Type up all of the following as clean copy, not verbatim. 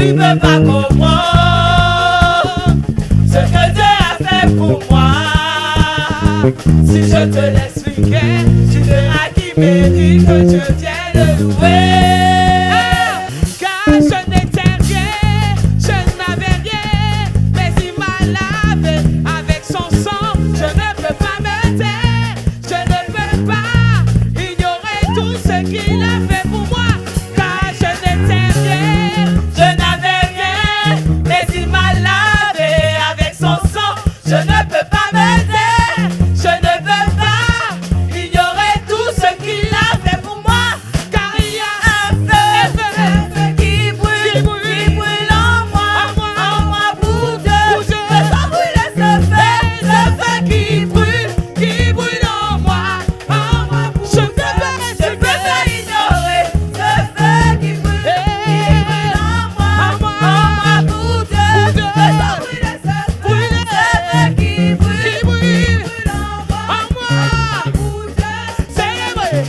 tu peux pas comprendre ce que Dieu a fait pour moi. Si je te l'expliquais, tu verras qu'il mérite que je vienne louer. Car je n'étais rien, je n'avais rien, mais il m'a lavé avec son sang. Je ne peux pas me taire, je ne peux pas ignorer tout ce qu'il a fait pour moi. Car je n'étais rien, je n'avais rien, mais il m'a lavé avec son sang. Je ne peux pas me taire, je ne peux pas ignorer tout ce qu'il a fait pour moi. Car il y a un feu qui brûle en moi pour Dieu. Je sens brûler ce feu qui brûle en moi pour Dieu. Je peux pas ignorer ce feu qui brûle en moi pour Dieu. Je sens brûler ce feu qui brûle en moi pour Dieu. Célébrer,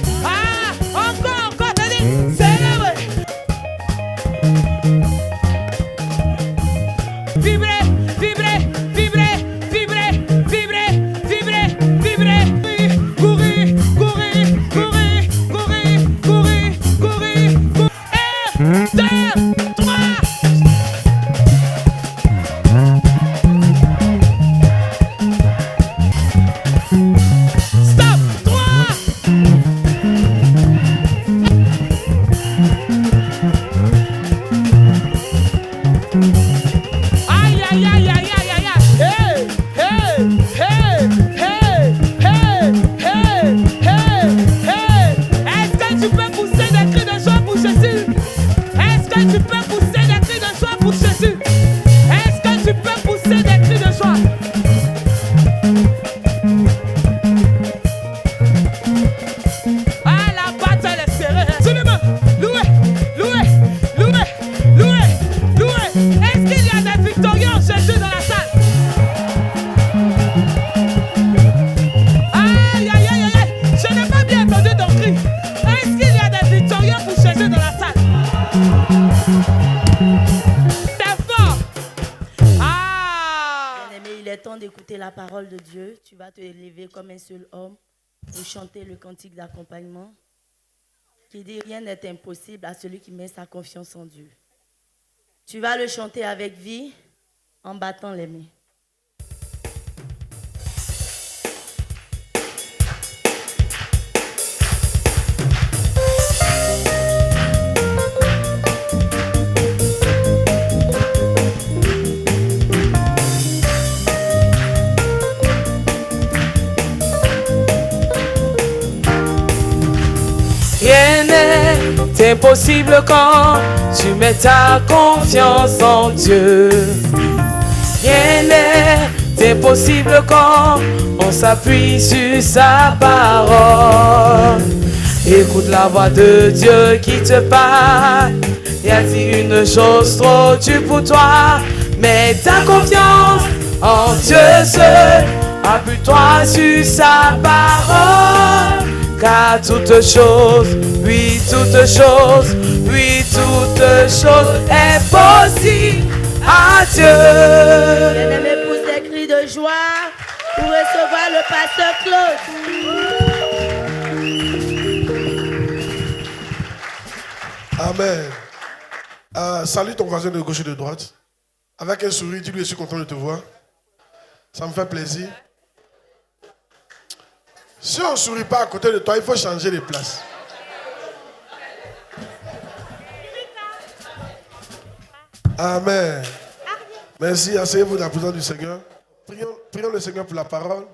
encore, t'as dit, célébrer. Vibrer, vibrer, vibrer, vibrer, vibrer, vibrer, vibrer. Courir, courir, courir, courir, courir, courir, courir. 1, 2, 3. Stop, 3. Aïe, aïe, aïe, aïe, aïe, aïe, aïe. Hey, hey, hey, hey, hey, hey, hey, hey. Est-ce que tu peux pousser des cris de joie pour Jésus? Est-ce que tu peux pousser des cris de joie pour Jésus? Est-ce que tu peux pousser des cris de joie? Ah, la bataille est serrée. Absolument. Louez, louez, louez, louez, louez. Est-ce qu'il y a des victorieux en Jésus dans la salle? Aïe, aïe, aïe, aïe. Je n'ai pas bien entendu ton cri. Est-ce qu'il y a des victorieux pour Jésus dans la salle? C'est fort. Ah. Bien-aimé, il est temps d'écouter la parole de Dieu. Tu vas te lever comme un seul homme pour chanter le cantique d'accompagnement qui dit « Rien n'est impossible à celui qui met sa confiance en Dieu ». Tu vas le chanter avec vie en battant les mains. Rien n'est impossible quand tu mets ta confiance en Dieu. Rien n'est impossible quand on s'appuie sur sa parole. Écoute la voix de Dieu qui te parle. Il a dit une chose trop dure pour toi. Mets ta confiance en Dieu seul. Appuie-toi sur sa parole. Car toute chose, oui, toute chose, oui, toute chose est possible à Dieu. Bien-aimé, pousse des cris de joie pour recevoir le pasteur Claude. Amen. Salut ton voisin de gauche et de droite. Avec un sourire, dis-lui, je suis content de te voir. Ça me fait plaisir. Si on ne sourit pas à côté de toi, il faut changer de place. Amen. Merci, asseyez-vous dans la présence du Seigneur. Prions le Seigneur pour la parole.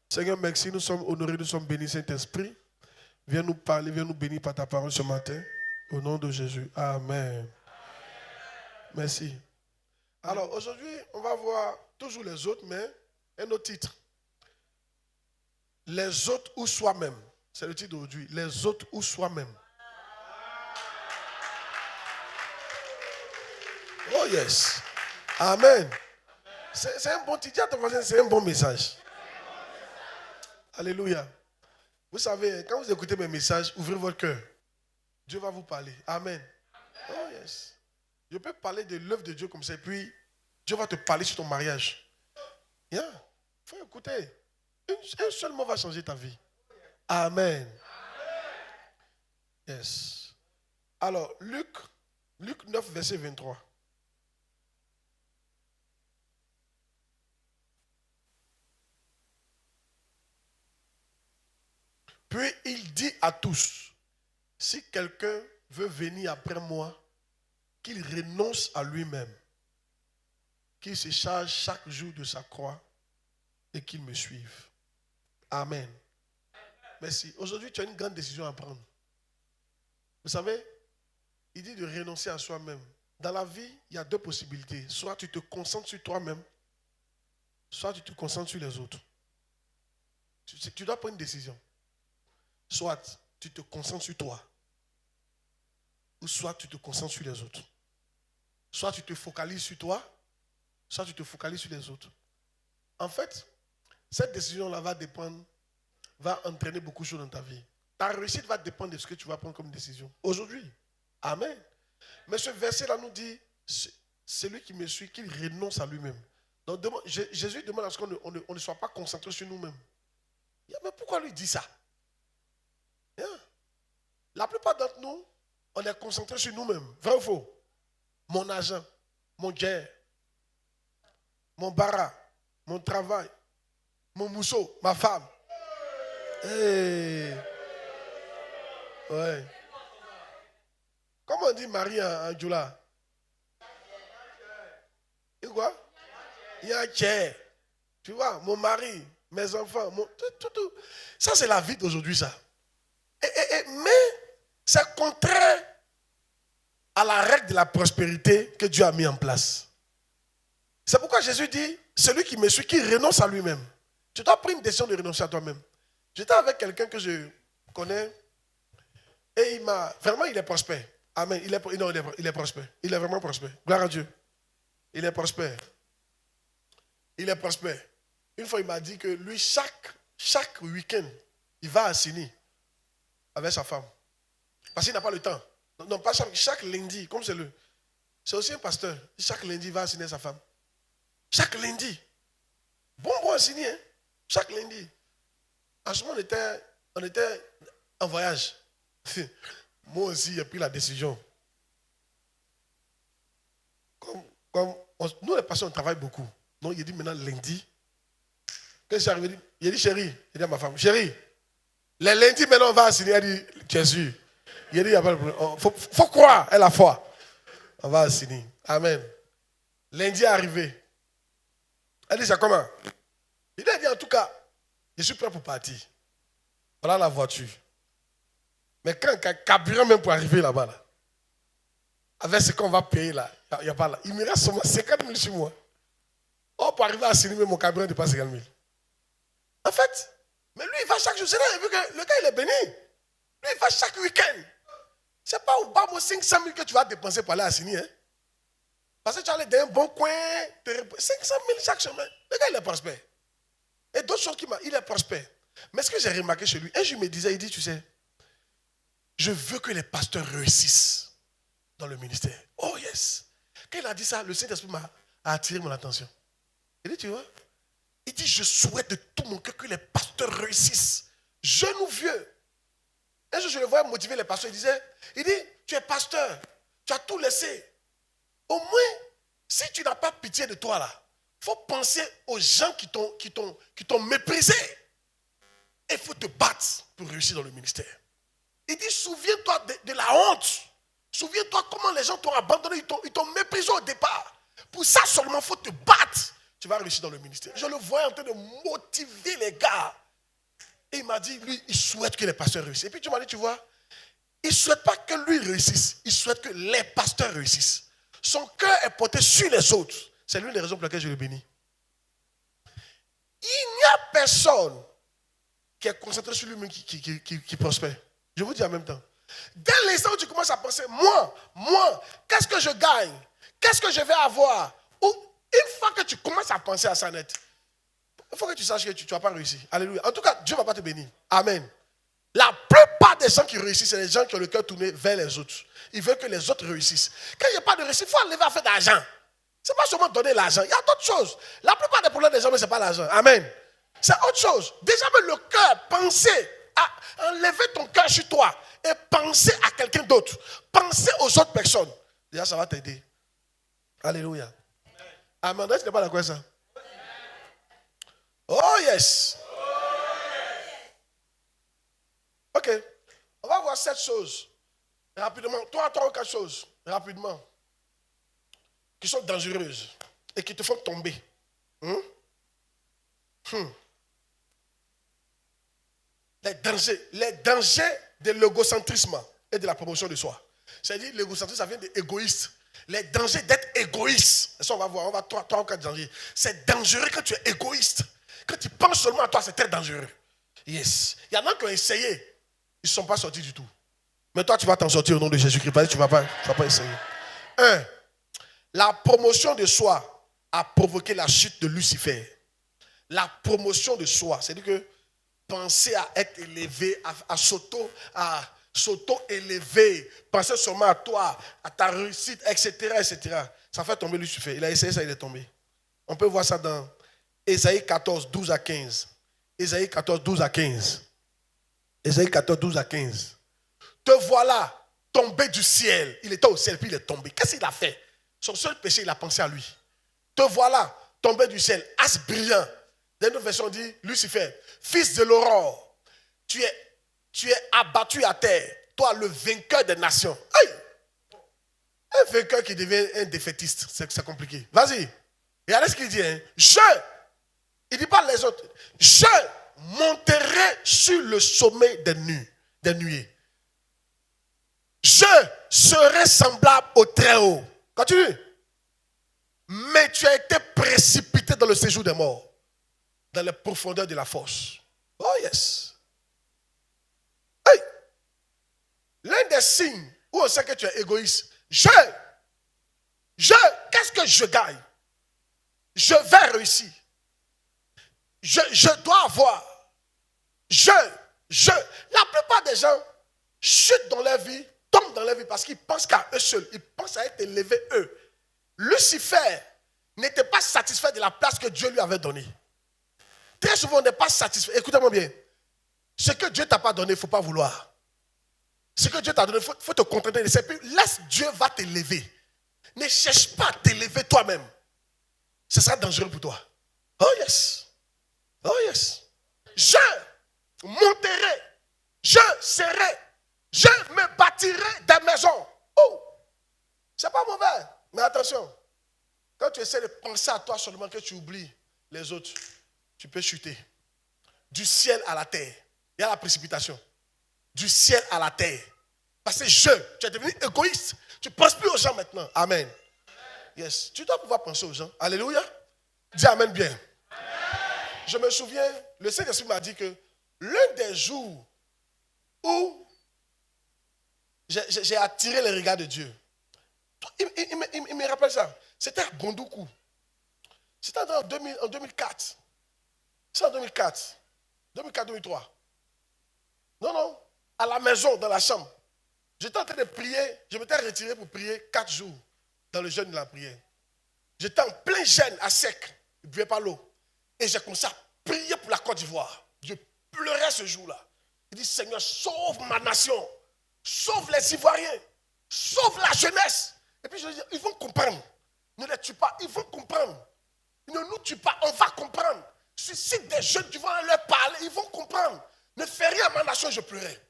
Seigneur, merci, nous sommes honorés, nous sommes bénis, Saint-Esprit. Viens nous parler, viens nous bénir par ta parole ce matin. Au nom de Jésus. Amen. Merci. Alors, aujourd'hui, on va voir toujours les autres, mais un autre titre. Les autres ou soi-même. C'est le titre d'aujourd'hui. Les autres ou soi-même. Oh yes. Amen. C'est un bon titre. C'est un bon message. Alléluia. Vous savez, quand vous écoutez mes messages, ouvrez votre cœur. Dieu va vous parler. Amen. Oh yes. Je peux parler de l'œuvre de Dieu comme ça, et puis Dieu va te parler sur ton mariage. Il faut écouter. Un seul mot va changer ta vie. Amen. Yes. Alors, Luc 9, verset 23. Puis il dit à tous, si quelqu'un veut venir après moi, qu'il renonce à lui-même, qu'il se charge chaque jour de sa croix et qu'il me suive. Amen. Merci. Aujourd'hui, tu as une grande décision à prendre. Vous savez, il dit de renoncer à soi-même. Dans la vie, il y a deux possibilités. Soit tu te concentres sur toi-même, soit tu te concentres sur les autres. Tu dois prendre une décision. Soit tu te concentres sur toi, ou soit tu te concentres sur les autres. Soit tu te focalises sur toi, soit tu te focalises sur les autres. En fait, cette décision-là va entraîner beaucoup de choses dans ta vie. Ta réussite va dépendre de ce que tu vas prendre comme décision. Aujourd'hui. Amen. Mais ce verset-là nous dit, celui qui me suit, qu'il renonce à lui-même. Donc Jésus demande à ce qu'on ne soit pas concentré sur nous-mêmes. Mais pourquoi lui dit ça? La plupart d'entre nous, on est concentré sur nous-mêmes. Vrai ou faux? Mon argent, mon guerre, mon bara, mon travail, mon mousseau, ma femme. Hey. Ouais. Comment on dit Marie en Djoula? Et quoi? Il y a un tiers. Tu vois, mon mari, mes enfants, tout. Ça, c'est la vie d'aujourd'hui, ça. Mais c'est contraire à la règle de la prospérité que Dieu a mis en place. C'est pourquoi Jésus dit, celui qui me suit, qui renonce à lui-même. Tu dois prendre une décision de renoncer à toi-même. J'étais avec quelqu'un que je connais et vraiment, il est prospère. Amen. Il est prospère. Il est vraiment prospère. Gloire à Dieu. Il est prospère. Il est prospère. Une fois, il m'a dit que lui, chaque week-end, il va à Sini avec sa femme. Parce qu'il n'a pas le temps. Non, pas chaque lundi, comme c'est aussi un pasteur. Chaque lundi, il va à Sini avec sa femme. Chaque lundi. Bon à Sini, hein. Chaque lundi. En ce moment, on était en voyage. Moi aussi, j'ai pris la décision. Nous, les pasteurs, on travaille beaucoup. Donc, il dit maintenant lundi. Quand je suis arrivé, il dit chérie, il dit à ma femme, chérie, les lundis maintenant on va signer. Elle dit, tu es sûr? Il dit, il n'y a pas de problème. Faut croire, elle a foi. On va signer. Amen. Lundi est arrivé. Elle dit, c'est comment? Il a dit, en tout cas, je suis prêt pour partir. Voilà la voiture. Mais quand carburant même pour arriver là-bas, là, avec ce qu'on va payer là, il n'y a pas là. Il me reste seulement 50 000 sur moi. Oh, pour arriver à signer, mon carburant dépasse 50 000. En fait, mais lui, il va chaque jour. C'est là, vu que le gars, il est béni. Lui, il va chaque week-end. C'est pas au bas, 500 000 que tu vas dépenser pour aller à Sini. Hein? Parce que tu vas aller dans un bon coin, 500 000 chaque semaine. Le gars, il est prospère. Et d'autres choses il est prospère. Mais ce que j'ai remarqué chez lui, un jour, il me disait, il dit, tu sais, je veux que les pasteurs réussissent dans le ministère. Oh yes. Quand il a dit ça, le Saint-Esprit m'a attiré mon attention. Il dit, tu vois, il dit, je souhaite de tout mon cœur que les pasteurs réussissent. Jeunes ou vieux. Un jour, je le voyais motiver les pasteurs. Il dit, tu es pasteur, tu as tout laissé. Au moins, si tu n'as pas pitié de toi là, il faut penser aux gens qui t'ont méprisé. Et il faut te battre pour réussir dans le ministère. Il dit, souviens-toi de la honte. Souviens-toi comment les gens t'ont abandonné, ils t'ont méprisé au départ. Pour ça seulement, il faut te battre. Tu vas réussir dans le ministère. Je le voyais en train de motiver les gars. Et il m'a dit, lui, il souhaite que les pasteurs réussissent. Et puis tu m'as dit, tu vois, il ne souhaite pas que lui réussisse. Il souhaite que les pasteurs réussissent. Son cœur est porté sur les autres. C'est l'une des raisons pour lesquelles je le bénis. Il n'y a personne qui est concentré sur lui-même qui prospère. Je vous dis en même temps. Dès l'instant où tu commences à penser, moi, qu'est-ce que je gagne? Qu'est-ce que je vais avoir? Une fois que tu commences à penser à ça net, il faut que tu saches que tu ne vas pas réussir. Alléluia. En tout cas, Dieu ne va pas te bénir. Amen. La plupart plupart des gens qui réussissent, c'est les gens qui ont le cœur tourné vers les autres. Ils veulent que les autres réussissent. Quand il n'y a pas de réussite, il faut enlever à faire d'argent. Ce n'est pas seulement donner l'argent. Il y a d'autres choses. La plupart des problèmes des gens, ce n'est pas l'argent. Amen. C'est autre chose. Déjà, même le cœur, penser à enlever ton cœur sur toi et penser à quelqu'un d'autre. Penser aux autres personnes. Déjà, ça va t'aider. Alléluia. Amen. Tu n'es pas d'accord avec ça? Oh yes. Ok. On va voir 7 choses. Rapidement. 3 ou 4 choses. Rapidement. Qui sont dangereuses. Et qui te font tomber. Les dangers de l'égocentrisme et de la promotion de soi. C'est-à-dire l'égocentrisme, ça vient d'égoïste. Les dangers d'être égoïste. Ça, on va voir. On va 3 ou 4 dangers. C'est dangereux quand tu es égoïste. Quand tu penses seulement à toi, c'est très dangereux. Yes. Il y en a qui ont essayé. Ils ne sont pas sortis du tout. Mais toi, tu vas t'en sortir au nom de Jésus-Christ. Tu ne vas pas essayer. 1. La promotion de soi a provoqué la chute de Lucifer. La promotion de soi, c'est-à-dire que penser à être élevé, à s'auto-élever, penser seulement à toi, à ta réussite, etc. Ça fait tomber Lucifer. Il a essayé ça, il est tombé. On peut voir ça dans Ésaïe 14, 12 à 15. Ésaïe 14, 12 à 15. Ésaïe 14, 12 à 15. Te voilà tombé du ciel. Il était au ciel, puis il est tombé. Qu'est-ce qu'il a fait? Son seul péché, il a pensé à lui. Te voilà tombé du ciel, as brillant. Dans une autre version, on dit Lucifer, fils de l'aurore, tu es abattu à terre, toi le vainqueur des nations. Aïe! Un vainqueur qui devient un défaitiste, c'est compliqué. Vas-y. Regardez ce qu'il dit. Hein. Il ne dit pas les autres. Je monterai sur le sommet des nuées. Je serai semblable au Très-Haut. Continue. Mais tu as été précipité dans le séjour des morts, dans les profondeurs de la fosse. Oh yes. Hey. L'un des signes où on sait que tu es égoïste, qu'est-ce que je gagne? Je vais réussir. Je dois avoir. La plupart des gens chutent dans leur vie, tombent dans leur vie parce qu'ils pensent qu'à eux seuls. Ils pensent à être élevés eux. Lucifer n'était pas satisfait de la place que Dieu lui avait donnée. Très souvent, on n'est pas satisfait. Écoutez-moi bien. Ce que Dieu ne t'a pas donné, il ne faut pas vouloir. Ce que Dieu t'a donné, il faut te contenter de ça. Laisse Dieu va t'élever. Ne cherche pas à t'élever toi-même. Ce sera dangereux pour toi. Oh yes. Oh yes. Je monterai. Je serai. Je me bâtirai des maisons. Oh. C'est pas mauvais. Mais attention. Quand tu essaies de penser à toi seulement, que tu oublies les autres, tu peux chuter. Du ciel à la terre. Il y a la précipitation. Du ciel à la terre. Parce que tu es devenu égoïste. Tu ne penses plus aux gens maintenant. Amen. Yes. Tu dois pouvoir penser aux gens. Alléluia. Dis amen bien. Amen. Je me souviens, le Saint-Esprit m'a dit que l'un des jours où j'ai attiré le regard de Dieu, il me rappelle ça. C'était à Bondoukou. C'était en 2004. C'est en 2004. 2004-2003. Non. À la maison, dans la chambre. J'étais en train de prier. Je m'étais retiré pour prier 4 jours dans le jeûne de la prière. J'étais en plein jeûne, à sec. Je ne buvais pas l'eau. Et j'ai commencé à prier pour la Côte d'Ivoire. Je pleurais ce jour-là. Il dit, Seigneur, sauve ma nation. Sauve les Ivoiriens. Sauve la jeunesse. Et puis je dis, ils vont comprendre. Ne les tue pas. Ils vont comprendre. Ne nous tue pas. On va comprendre. Suscite des jeunes qui vont leur parler. Ils vont comprendre. Ne fais rien à ma nation, je pleurais.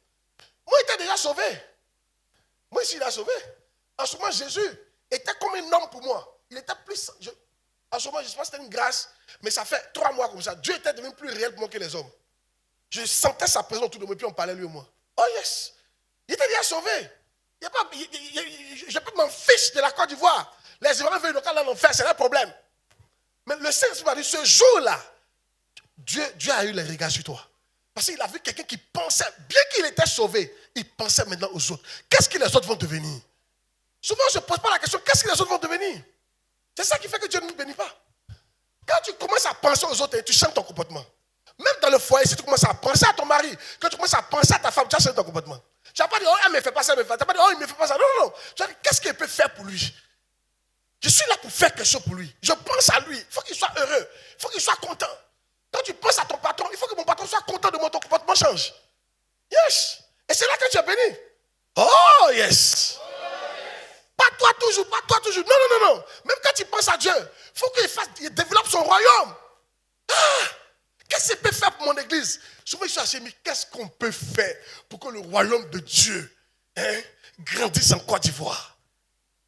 Moi, il était déjà sauvé. Moi, ici, il a sauvé. En ce moment, Jésus était comme un homme pour moi. Il était plus... en ce moment, je ne sais pas si c'était une grâce, mais ça fait 3 mois comme ça. Dieu était devenu plus réel pour moi que les hommes. Je sentais sa présence autour de moi, puis on parlait lui et moi. Oh yes! Il était déjà sauvé. Je peux m'en fiche de la Côte d'Ivoire. Les Ivoiriens veulent le en enfer, c'est un problème. Mais le Seigneur m'a dit, ce jour-là, Dieu a eu les regards sur toi. Parce qu'il a vu quelqu'un qui pensait, bien qu'il était sauvé, il pensait maintenant aux autres. Qu'est-ce que les autres vont devenir? Souvent, je ne pose pas la question, qu'est-ce que les autres vont devenir? C'est ça qui fait que Dieu ne nous bénit pas. Quand tu commences à penser aux autres, tu changes ton comportement. Même dans le foyer, si tu commences à penser à ton mari, que tu commences à penser à ta femme, tu as changé ton comportement. Tu n'as pas dit, oh, elle ne me fait pas ça, elle me fait pas. Tu n'as pas dit, oh, il ne me fait pas ça. Non, non, non. Tu as dit, qu'est-ce qu'il peut faire pour lui? Je suis là pour faire quelque chose pour lui. Je pense à lui. Il faut qu'il soit heureux. Il faut qu'il soit content. Quand tu penses à ton patron, il faut que mon patron soit content de moi. Ton comportement change. Yes. Et c'est là que tu es béni. Oh, yes. Pas toi toujours, pas toi toujours. Non, non, non, non. Même quand tu penses à Dieu, il faut qu'il développe son royaume. Ah, qu'est-ce qu'il peut faire pour mon église? Souvent, je suis assez, mais qu'est-ce qu'on peut faire pour que le royaume de Dieu grandisse en Côte d'Ivoire?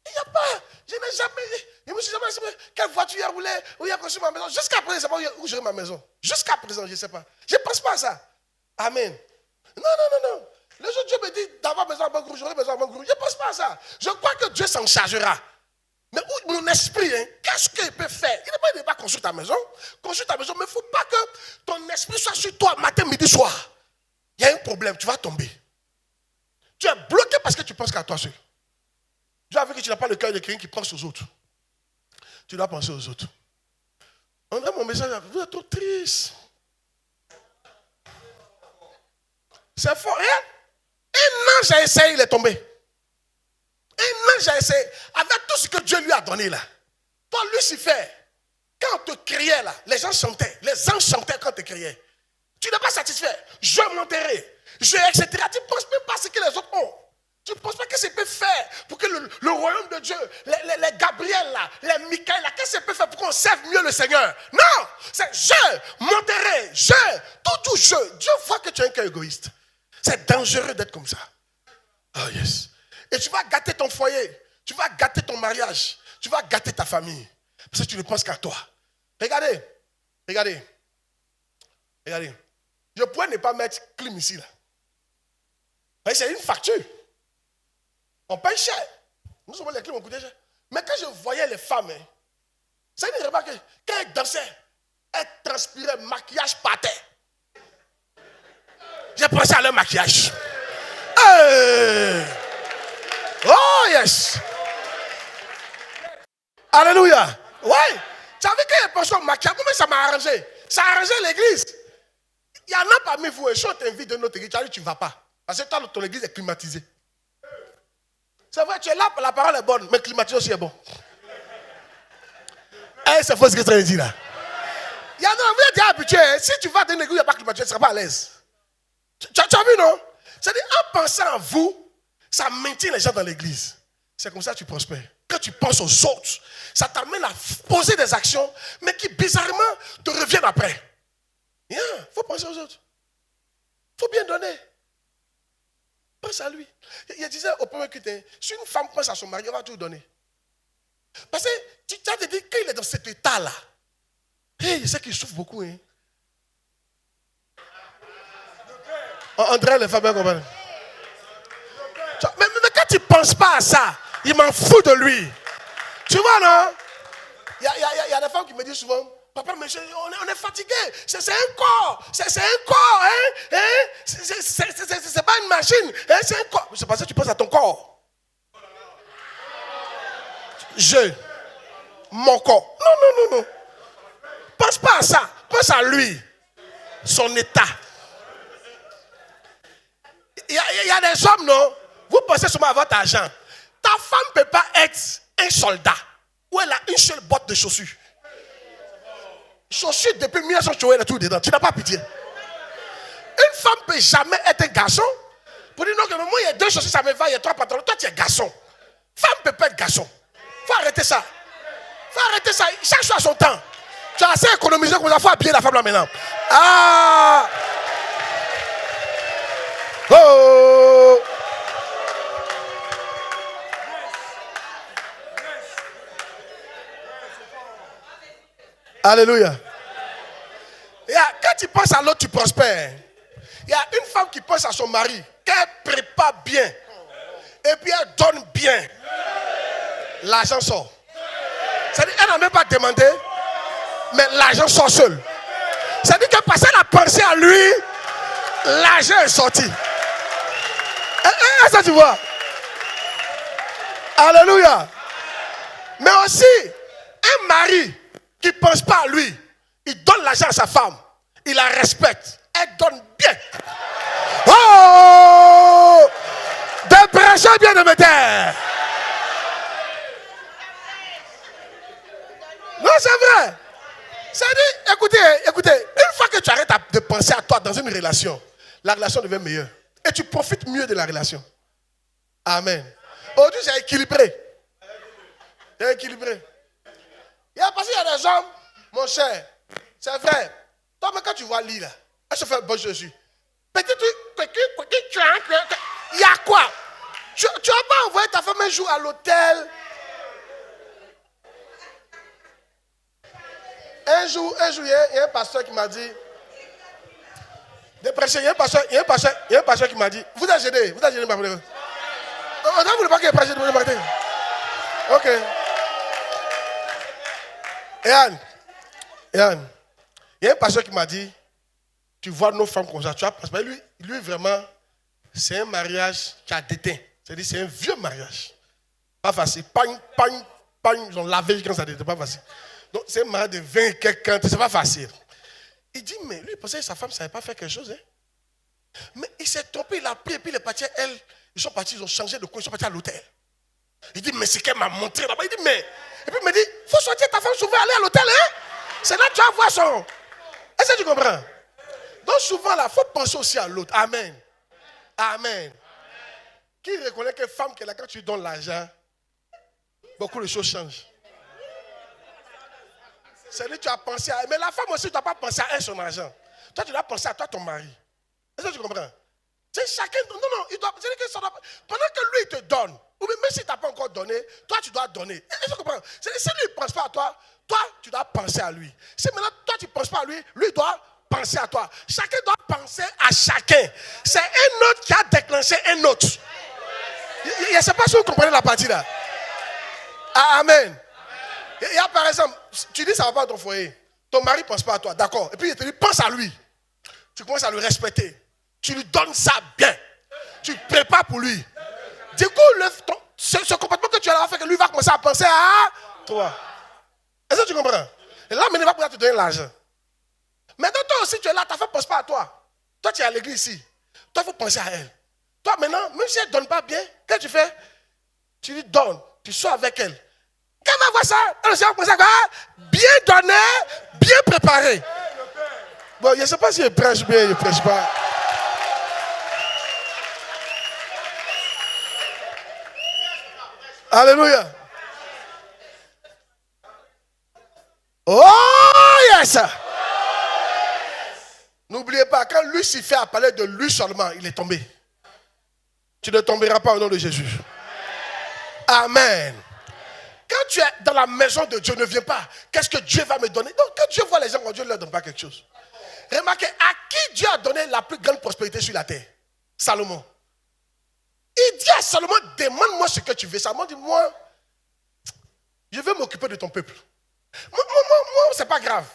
Il n'y a pas. Je n'ai jamais. Je me suis jamais dit, quelle voiture a roulé, où il a construit ma maison. Jusqu'à présent, je ne sais pas où j'ai ma maison. Jusqu'à présent, je ne sais pas. Je ne pense pas à ça. Amen. Non, non, non, non. Le jour où Dieu me dit d'avoir besoin d'un bon groupe, j'aurai besoin d'un bon groupe. Je ne pense pas à ça. Je crois que Dieu s'en chargera. Mais mon esprit, qu'est-ce qu'il peut faire? Il n'est pas construire ta maison. Construire ta maison, mais il ne faut pas que ton esprit soit sur toi matin, midi, soir. Il y a un problème, tu vas tomber. Tu es bloqué parce que tu penses qu'à toi seul. Dieu a vu que tu n'as pas le cœur de quelqu'un qui pense aux autres. Tu dois penser aux autres. On a mon message, vous êtes trop triste. C'est fort, hein? Un ange a essayé, il est tombé. Un ange a essayé, avec tout ce que Dieu lui a donné là. Toi, Lucifer, quand on te criait là, les gens chantaient. Les anges chantaient quand on te criait. Tu n'es pas satisfait. Je monterai. Etc. Tu ne penses même pas à ce que les autres ont. Tu ne penses pas qu'est-ce qu'il peut faire pour que le royaume de Dieu, les Gabriel là, les Michael là, qu'est-ce qu'il peut faire pour qu'on serve mieux le Seigneur? Non, c'est je monterai, tout je. Dieu voit que tu as un cœur égoïste. C'est dangereux d'être comme ça. Oh yes. Et tu vas gâter ton foyer, tu vas gâter ton mariage, tu vas gâter ta famille. Parce que tu ne penses qu'à toi. Regardez. Je pourrais ne pas mettre clim ici là. C'est une facture. On paye cher. Nous sommes les clims, on coûtait cher. Mais quand je voyais les femmes, c'est une remarque. Quand elles dansaient, elles transpiraient, maquillage par terre. J'ai pensé à leur maquillage. Hey! Oh yes! Alléluia! Ouais! Tu as vu quand elles pensaient au maquillage, comment ça m'a arrangé? Ça a arrangé l'église. Il y en a parmi vous, et je t'invite de notre église, tu ne vas pas. Parce que toi, ton église est climatisée. C'est vrai, tu es là, la parole est bonne, mais climatisé aussi est bon. Eh, c'est faux ce que tu as dit là. Il y en a, vous êtes déjà habitués. Si tu vas dans une église où il n'y a pas climatisé, tu ne seras pas à l'aise. Tu as vu, non? C'est-à-dire, en pensant en vous, ça maintient les gens dans l'église. C'est comme ça que tu prospères. Quand tu penses aux autres, ça t'amène à poser des actions, mais qui bizarrement te reviennent après. Il faut penser aux autres. Il faut bien donner. Pense à lui. Il disait au premier culte, si une femme pense à son mari, elle va tout donner. Parce que tu as dit qu'il est dans cet état-là. Je sais qu'il souffre beaucoup. Hein. André, les femmes, comprennent. Mais quand tu ne penses pas à ça, il m'en fout de lui. Tu vois, non? Il y a des femmes qui me disent souvent, papa, monsieur, on est fatigué. C'est un corps. C'est un corps. Hein? C'est pas une machine. Hein? C'est un corps. C'est parce que tu penses à ton corps. Mon corps. Non. Pense pas à ça. Pense à lui. Son état. Il y a des hommes, non? Vous pensez seulement à votre argent. Ta femme ne peut pas être un soldat où elle a une seule botte de chaussures. Chaussures depuis 1900, elle a tout dedans. Tu n'as pas pitié. Une femme ne peut jamais être un garçon. Pour dire non, que moi, il y a 2 chaussures, ça me va, il y a 3 pantalons. Toi, tu es garçon. Femme ne peut pas être garçon. Il faut arrêter ça. Chaque chose à son temps. Tu as assez économisé comme ça, il faut habiller la femme là maintenant. Ah! Oh! Alléluia. Quand tu penses à l'autre, tu prospères. Il y a une femme qui pense à son mari, qu'elle prépare bien, et puis elle donne bien. L'argent sort. C'est-à-dire qu'elle n'a même pas demandé, mais l'argent sort seul. C'est-à-dire que parce qu'elle a pensé à lui, l'argent est sorti. Ça tu vois. Alléluia. Mais aussi, un mari qui ne pense pas à lui, il donne l'argent à sa femme. Il la respecte. Elle donne bien. Oh! Des prêcheurs bien de terre. Non, c'est vrai. Ça dit, écoutez, une fois que tu arrêtes de penser à toi dans une relation, la relation devient meilleure. Et tu profites mieux de la relation. Amen. Aujourd'hui, c'est équilibré. C'est équilibré. Parce qu'il y a des hommes, mon cher, c'est vrai. Toi, mais quand tu vois Lila, elle se fait bon Jésus. Petit truc, il y a quoi? Tu vas pas envoyer ta femme un jour à l'hôtel. Un jour, il y a un pasteur qui m'a dit, de prêcher, il y a un pasteur qui m'a dit, vous êtes gêné, ma frère. On ne voulait pas qu'il prêche de matin. Ok. Yann, il y a un pasteur qui m'a dit, tu vois nos femmes comme ça, tu vois, parce que lui vraiment, c'est un mariage qui a déteint. C'est-à-dire, c'est un vieux mariage. Pas facile. Ils ont lavé quand ça déteint, pas facile. Donc, c'est un mariage de 20 et quelques ans, c'est pas facile. Il dit, mais lui, il pensait que sa femme ne savait pas faire quelque chose. Hein? Mais il s'est trompé, il a pris, et puis il est parti, ils sont partis, ils ont changé de coin, ils sont partis à l'hôtel. Il dit, mais c'est qu'elle m'a montré là-bas. Il dit, mais. Et puis il me dit, il faut sortir ta femme souvent, aller à l'hôtel, hein? C'est là que tu vas voir son. Est-ce que tu comprends? Donc souvent, là, il faut penser aussi à l'autre. Amen. Amen. Qui reconnaît que femme qui est là, quand tu donnes l'argent, beaucoup de choses changent. C'est-à-dire que tu as pensé à. Mais la femme aussi, tu ne dois pas penser à elle, son argent. Toi, tu dois penser à toi, ton mari. Est-ce que tu comprends? C'est chacun. Non, il doit. C'est-à-dire que ça doit, pendant que lui, il te donne, ou même s'il ne t'a pas encore donné, toi, tu dois donner. Est-ce que tu comprends? C'est-à-dire, si lui ne pense pas à toi, toi, tu dois penser à lui. Si maintenant, toi, tu ne penses pas à lui, lui doit penser à toi. Chacun doit penser à chacun. C'est un autre qui a déclenché un autre. Je ne sais pas si vous comprenez la partie là. Amen. Il y a par exemple, tu dis ça ne va pas à ton foyer. Ton mari ne pense pas à toi, d'accord. Et puis il te dit, pense à lui. Tu commences à le respecter. Tu lui donnes ça bien. Tu prépares pour lui. Du coup, ce comportement que tu as là va faire que lui va commencer à penser à toi. Est-ce que tu comprends? Et là, maintenant, il va pouvoir te donner l'argent. Maintenant, toi aussi, tu es là, ta femme ne pense pas à toi. Toi, tu es à l'église ici. Toi, il faut penser à elle. Toi, maintenant, même si elle ne donne pas bien, qu'est-ce que tu fais? Tu lui donnes, tu sors avec elle. Quand elle va voir ça, elle va commencer à bien donner, bien préparé. Bon, je ne sais pas si je prêche bien, je ne prêche pas. Alléluia. Oh yes. N'oubliez pas, quand Lucifer a parlé de lui seulement, il est tombé. Tu ne tomberas pas au nom de Jésus. Amen. Quand tu es dans la maison de Dieu, ne viens pas. Qu'est-ce que Dieu va me donner? Donc, quand Dieu voit les gens, Dieu ne leur donne pas quelque chose. Remarquez, à qui Dieu a donné la plus grande prospérité sur la terre? Salomon. Il dit à Salomon, demande-moi ce que tu veux. Salomon dit, moi, je veux m'occuper de ton peuple. Moi, c'est pas grave.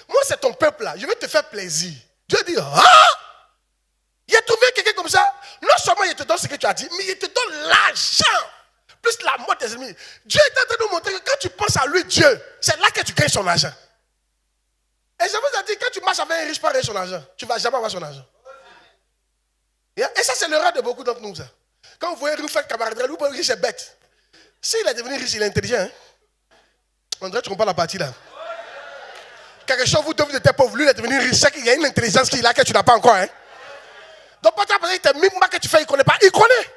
Moi, c'est ton peuple là. Je veux te faire plaisir. Dieu dit, il a trouvé quelqu'un comme ça. Non seulement il te donne ce que tu as dit, mais il te donne l'argent. Plus la mort des ennemis. Dieu est en train de nous montrer que quand tu penses à lui, Dieu, c'est là que tu gagnes son argent. Et je vous ai dit, quand tu marches avec un riche, pas gagner son argent, tu ne vas jamais avoir son argent. Et ça, c'est l'erreur de beaucoup d'entre nous. Ça. Quand vous voyez vous faites camaraderie, vous voyez riche est bête. S'il est devenu riche, il est intelligent. Hein? On dirait que tu comprends la partie là. Quelque chose, vous devez être pauvre, lui il est devenu riche. C'est qu'il y a une intelligence qu'il a que tu n'as pas encore. Hein? Donc, pas qu'il te mime que tu fais, il ne connaît pas. Il connaît.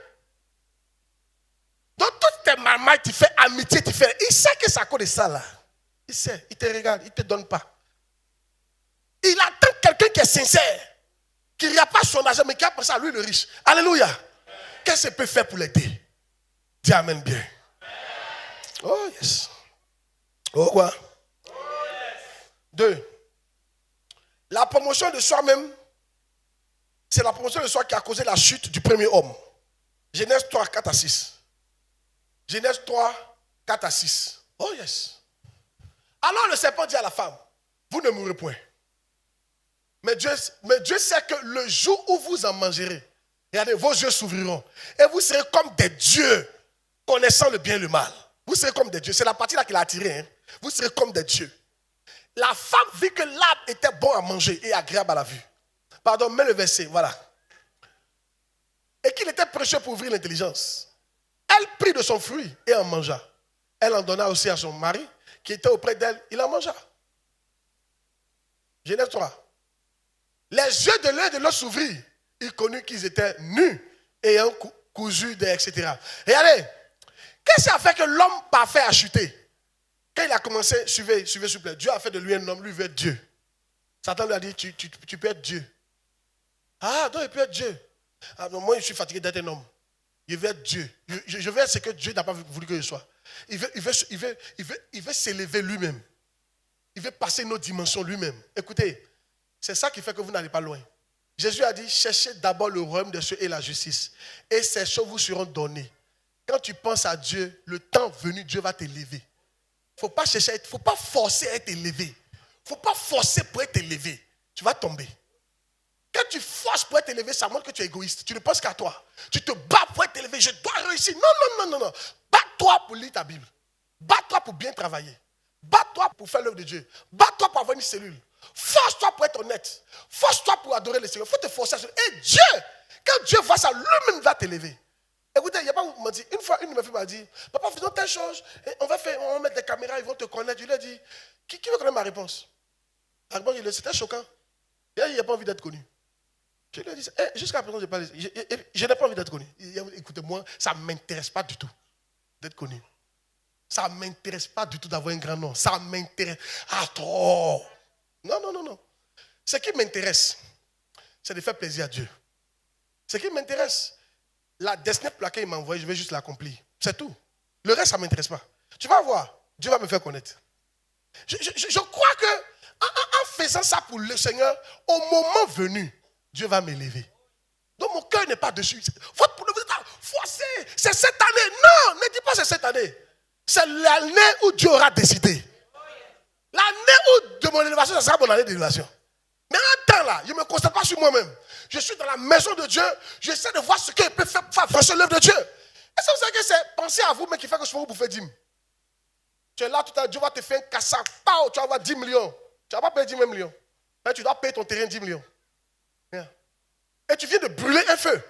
Donc, toutes tes mamans, tu fais amitié, tu fais. Il sait que c'est à cause de ça là. Il sait, il te regarde, il ne te donne pas. Il attend quelqu'un qui est sincère, qui n'a pas son argent, mais qui a pensé à lui le riche. Alléluia. Qu'est-ce qu'il peut faire pour l'aider? Dis amen bien. Oh yes. Oh quoi? 2. La promotion de soi-même, c'est la promotion de soi qui a causé la chute du premier homme. Genèse 3, 4 à 6. Genèse 3, 4 à 6. Oh yes. Alors le serpent dit à la femme, vous ne mourrez point. Mais Dieu sait que le jour où vous en mangerez, regardez, vos yeux s'ouvriront. Et vous serez comme des dieux, connaissant le bien et le mal. Vous serez comme des dieux. C'est la partie là qu'il a attiré. Hein? Vous serez comme des dieux. La femme vit que l'arbre était bon à manger et agréable à la vue. Pardon, mets le verset, voilà. Et qu'il était précieux pour ouvrir l'intelligence. Elle prit de son fruit et en mangea. Elle en donna aussi à son mari qui était auprès d'elle. Il en mangea. Genèse 3. Les yeux de l'un et de l'autre s'ouvrirent. Il connut qu'ils étaient nus, ayant cousu, etc. Regardez, qu'est-ce qui a fait que l'homme parfait a chuté? Quand il a commencé, suivez s'il vous plaît, Dieu a fait de lui un homme, lui veut être Dieu. Satan lui a dit, tu peux être Dieu. Ah, donc il peut être Dieu. Ah, non, moi je suis fatigué d'être un homme. Il veut être Dieu. Je veux être ce que Dieu n'a pas voulu que je sois. Il veut s'élever lui-même. Il veut passer une autre dimension lui-même. Écoutez, c'est ça qui fait que vous n'allez pas loin. Jésus a dit, cherchez d'abord le royaume des cieux et la justice. Et ces choses vous seront données. Quand tu penses à Dieu, le temps venu, Dieu va t'élever. Il ne faut pas chercher, il ne faut pas forcer à être élevé. Il ne faut pas forcer pour être élevé. Tu vas tomber. Quand tu forces pour être élevé, ça montre que tu es égoïste. Tu ne penses qu'à toi. Tu te bats pour être élevé. Je dois réussir. Non. Bats-toi pour lire ta Bible. Bats-toi pour bien travailler. Bats-toi pour faire l'œuvre de Dieu. Bats-toi pour avoir une cellule. Force-toi pour être honnête. Force-toi pour adorer le Seigneur. Il faut te forcer à ça. Et Dieu, quand Dieu voit ça, lui-même va t'élever. Écoutez, il n'y a pas vous mentir. Une fois, une de mes filles m'a dit, papa, faisons telle chose. On va mettre des caméras, ils vont te connaître. Je lui ai dit, qui veut connaître ma réponse? La réponse, c'était choquant. Il n'a pas envie d'être connu. Je lui ai dit, jusqu'à présent, je n'ai pas envie d'être connu. Écoutez-moi, ça ne m'intéresse pas du tout d'être connu. Ça ne m'intéresse pas du tout d'avoir un grand nom. Ça m'intéresse. Ah, trop. Non. Ce qui m'intéresse, c'est de faire plaisir à Dieu. Ce qui m'intéresse, la destinée pour laquelle il m'a envoyé, je vais juste l'accomplir. C'est tout. Le reste, ça ne m'intéresse pas. Tu vas voir, Dieu va me faire connaître. Je crois que en faisant ça pour le Seigneur, au moment venu, Dieu va m'élever. Donc mon cœur n'est pas dessus. Votre pour vous forcer. C'est cette année. Non, ne dis pas c'est cette année. C'est l'année où Dieu aura décidé. L'année où de mon élévation, ça sera mon année d'élévation. Mais en temps là, je ne me constate pas sur moi-même. Je suis dans la maison de Dieu. J'essaie de voir ce qu'il peut faire avancer l'œuvre de Dieu. Est-ce que vous savez que c'est penser à vous, mais qui fait que je vais vous bouffer 10 000? Tu es là tout à l'heure, Dieu va te faire un cassage. Tu vas avoir 10 millions. Tu ne vas pas payer 10 millions. Mais tu dois payer ton terrain 10 millions. Bien. Et tu viens de brûler un feu.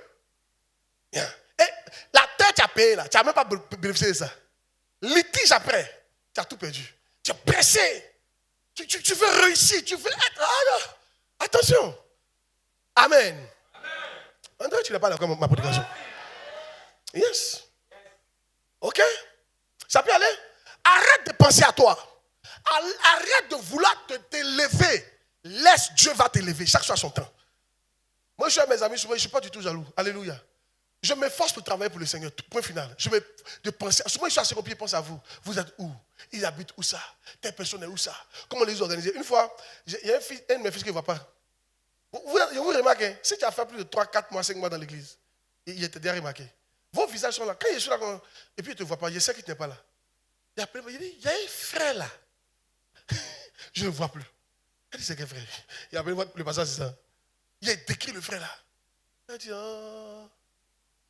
Bien. Et la terre, tu as payé là. Tu n'as même pas bénéficié de ça. Litige après, tu as tout perdu. Tu es pressé. Tu veux réussir. Tu veux être. Attention. Amen. André, tu n'es pas d'accord avec ma prédication. Yes. Ok. Ça peut aller. Arrête de penser à toi. Arrête de vouloir t'élever. Laisse Dieu va t'élever. Chaque chose à son temps. Moi, je suis à mes amis, souvent, je ne suis pas du tout jaloux. Alléluia. Je m'efforce pour travailler pour le Seigneur. Point final. Souvent, je suis assis au pied, pense à vous. Vous êtes où? Ils habitent où ça? Telle personne est où ça? Comment les organiser? Une fois, il y a un de mes fils qui ne va pas. Vous remarquez, si tu as fait plus de 3, 4 mois, 5 mois dans l'église, il était déjà remarqué. Vos visages sont là. Quand je suis là, et puis il ne te voit pas, je sais qu'il n'est pas là. Il dit, il y a un frère là. Je ne le vois plus. Il dit, c'est quel frère? Il a appelé le passage, c'est ça. Il a décrit le frère là. Il a dit,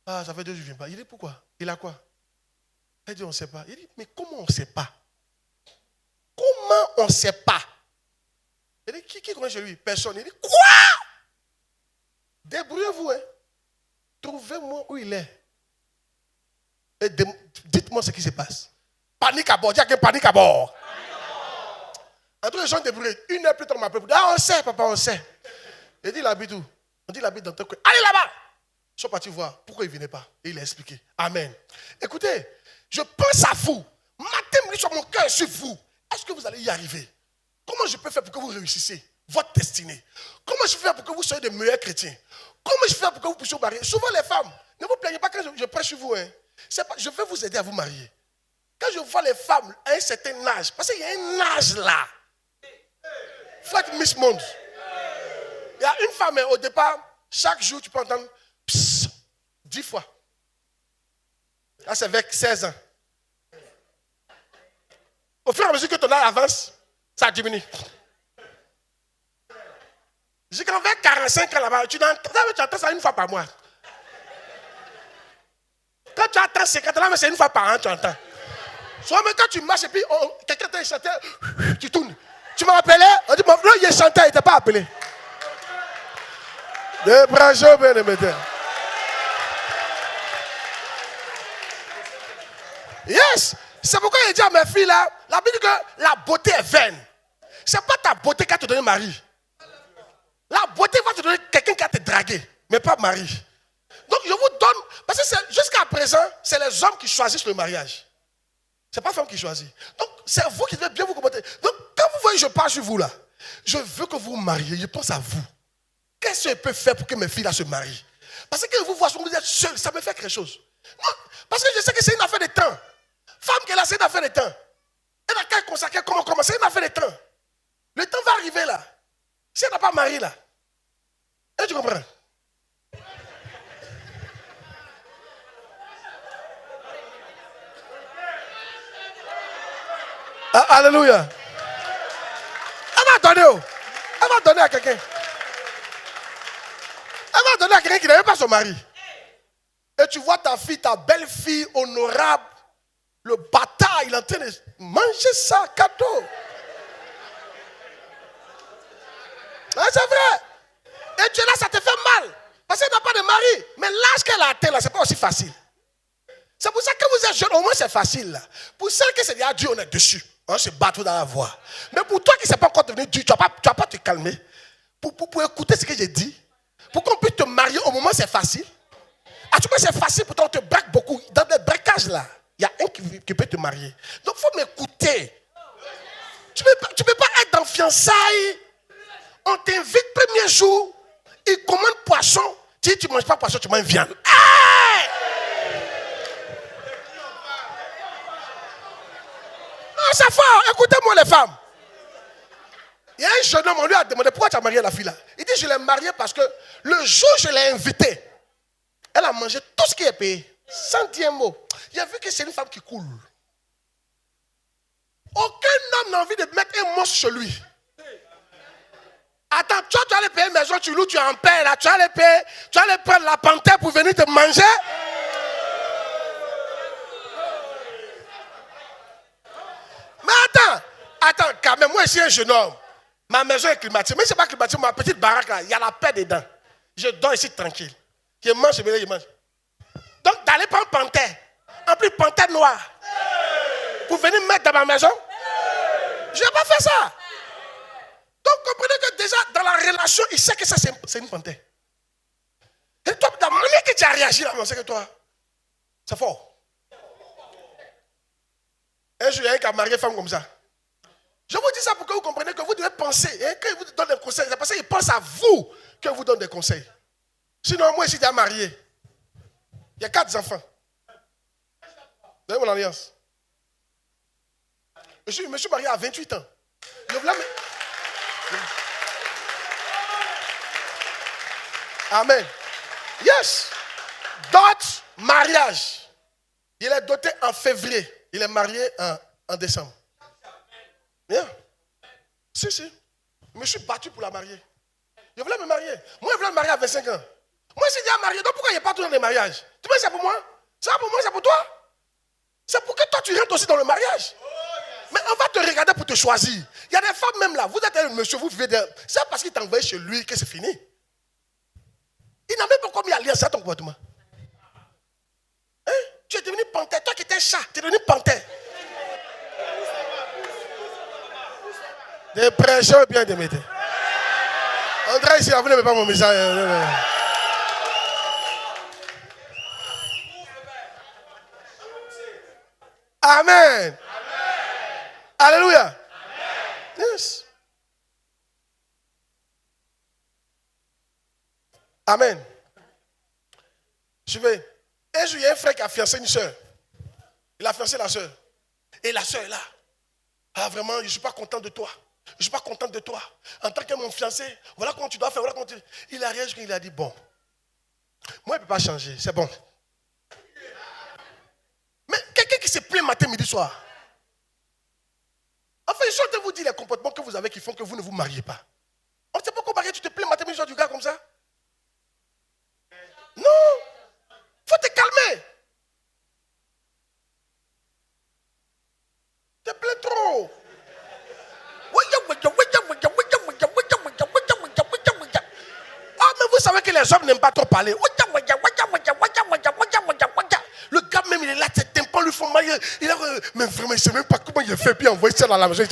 ça fait 2 jours que je ne viens pas. Il dit, pourquoi? Il a quoi? Il dit, on ne sait pas. Il dit, mais comment on ne sait pas? Comment on ne sait pas? Il dit, qui connaît chez lui? Personne. Il dit, quoi? Débrouillez-vous. Hein? Trouvez-moi où il est. Et dites-moi ce qui se passe. Panique à bord. Dis à quel panique à bord. Entre les gens débrouillés. 1 heure plus tard, on m'appelle. On sait, papa, on sait. Il dit, il habite où? On dit, il habite dans ton coin. Allez là-bas. Ils sont partis voir pourquoi il ne venait pas. Et il a expliqué. Amen. Écoutez, je pense à vous. Matin, midi, sur mon cœur sur vous. Est-ce que vous allez y arriver? Comment je peux faire pour que vous réussissiez votre destinée? Comment je peux faire pour que vous soyez de meilleurs chrétiens? Comment je peux faire pour que vous puissiez vous marier? Souvent les femmes, ne vous plaignez pas quand je prêche sur vous. Hein. Je vais vous aider à vous marier. Quand je vois les femmes à un certain âge, parce qu'il y a un âge là. Il faut être Miss Monde. Il y a une femme, au départ, chaque jour, tu peux entendre psst, 10 fois. Là, c'est avec 16 ans. Au fur et à mesure que ton âge avance, ça diminue. J'ai quand même 45 ans là-bas, tu entends ça une fois par mois. Quand tu attends 50 ans, c'est une fois par an, tu entends. Soit même quand tu marches et puis quelqu'un t'a chanté, tu tournes. Tu m'as appelé? On dit, non, il est chanteur, il ne t'a pas appelé. Des branches bien de mettre. Yes! C'est pourquoi il dit à mes filles là, la Bible dit que la beauté est vaine. Ce n'est pas ta beauté qui va te donner mari. La beauté va te donner quelqu'un qui va te draguer, mais pas mari. Donc je vous donne, parce que jusqu'à présent, c'est les hommes qui choisissent le mariage. Ce n'est pas la femme qui choisit. Donc c'est vous qui devez bien vous comporter. Donc quand vous voyez, je parle sur vous là, je veux que vous vous mariez, je pense à vous. Qu'est-ce que je peux faire pour que mes filles là se marient? Parce que vous voyez, vous êtes seul, ça me fait quelque chose. Non, parce que je sais que c'est une affaire de temps. Femme qui est là, c'est une affaire de temps. Elle n'a qu'à consacrer comment, c'est une affaire de temps. Le temps va arriver là. Si elle n'a pas marié là. Et tu comprends? Ah, alléluia. Elle va donner. Elle va donner à quelqu'un. Elle va donner à quelqu'un qui n'avait pas son mari. Et tu vois ta fille, ta belle-fille honorable, le bâtard, il est en train de manger ça, cadeau. Ah, c'est vrai. Et tu es là, ça te fait mal. Parce qu'elle n'a pas de mari. Mais l'âge qu'elle a atteint là, ce n'est pas aussi facile. C'est pour ça que vous êtes jeune, au moins c'est facile. Là. Pour celle qui c'est déjà Dieu, on est dessus. On se bat tout dans la voie. Mais pour toi qui ne sais pas encore devenir Dieu, tu ne vas pas te calmer. Pour écouter ce que j'ai dit. Pour qu'on puisse te marier, au moment c'est facile. À tout cas, c'est facile, pourtant on te braque beaucoup. Dans les braquages là, il y a un qui peut te marier. Donc il faut m'écouter. Tu ne peux pas être dans fiançailles. On t'invite premier jour, il commande poisson. Tu dis, tu ne manges pas poisson, tu manges viande. Hey! Non, c'est fort. Écoutez-moi les femmes. Il y a un jeune homme, on lui a demandé, pourquoi tu as marié la fille là? Il dit, je l'ai mariée parce que le jour où je l'ai invitée, elle a mangé tout ce qui est payé. Sans dire un mot. Il a vu que c'est une femme qui coule. Aucun homme n'a envie de mettre un monstre chez lui. Attends, toi, tu allais payer une maison, tu loues, tu en paies là, tu allais payer, tu allais prendre la panthère pour venir te manger. Mais attends, quand même, moi je suis un jeune homme. Ma maison est climatisée. Mais je ne sais pas climatisée, ma petite baraque là, il y a la paix dedans. Je dors ici tranquille. Je mange, je mange. Donc, d'aller prendre panthère, en plus panthère noire, pour venir mettre dans ma maison, je n'ai pas fait ça. Donc, comprenez que déjà, dans la relation, il sait que ça, c'est une panthère. Et toi, la manière que tu as réagi là, on sait que toi, c'est fort. Un jour, il y a un qui a marié une femme comme ça. Je vous dis ça pour que vous compreniez que vous devez penser. Et quand il vous donne des conseils, c'est parce qu'il pense à vous qu'il vous donne des conseils. Sinon, moi, je suis déjà marié. Il y a 4 enfants. Vous avez mon alliance. Je me suis marié à 28 ans. Je voulais Amen. Yes. Dot mariage. Il est doté en février. Il est marié en décembre. Bien. Si. Je me suis battu pour la marier. Je voulais me marier. Moi, je voulais me marier à 25 ans. Moi, je suis déjà marié. Donc, pourquoi il n'y a pas tout dans les mariages? Tu vois, c'est pour moi? C'est pas pour moi, c'est pour toi? C'est pour que toi, tu rentres aussi dans le mariage. Mais on va te regarder pour te choisir. Il y a des femmes même là. Vous êtes un monsieur, vous vivez de... C'est parce qu'il t'a envoyé chez lui que c'est fini. Il n'a même pas commis alliance à ton comportement. Hein? Tu es devenu panthère. Toi qui étais chat, tu es devenu panthère. Des prêcheurs bien de mettre. André ici, vous n'aimez pas mon message. Amen. Alléluia. Amen. Yes. Amen. Suivez. Un jour, il y a un frère qui a fiancé une soeur. Il a fiancé la soeur. Et la soeur est là. Ah, vraiment, je ne suis pas content de toi. Je ne suis pas content de toi. En tant que mon fiancé, voilà comment tu dois faire. Voilà comment tu... Il a réagi, il a dit, bon, moi, il ne peut pas changer. C'est bon. Mais quelqu'un qui se plaint matin, midi, soir. Enfin, je vais vous dire les comportements que vous avez qui font que vous ne vous mariez pas. On ne sait pas qu'on marie, tu te plains matin, midi, soir du gars comme ça. Non. Il faut te calmer. Tu te plains trop. les hommes n'aiment pas trop parler. Le gars même, il est là, ses tympans lui font mal. Il a, mais vraiment, il ne sait même pas comment il a fait. Puis il envoie ça dans la maison. Il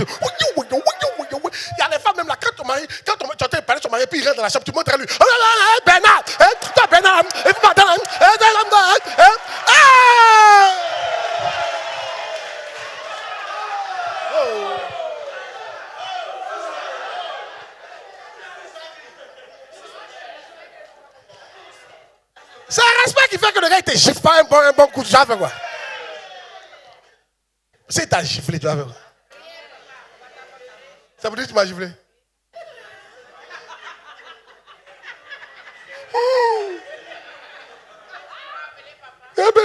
y a les femmes même là, quand tu entends parler de son mari, puis il rentre dans la chambre, tu montres à lui. Oh là là, Bernard, toi Bernard, c'est un respect qui fait que le gars il te gifle pas un bon coup de jave quoi. Si t'as giflé, tu vas faire quoi? Ça veut dire que tu m'as giflé?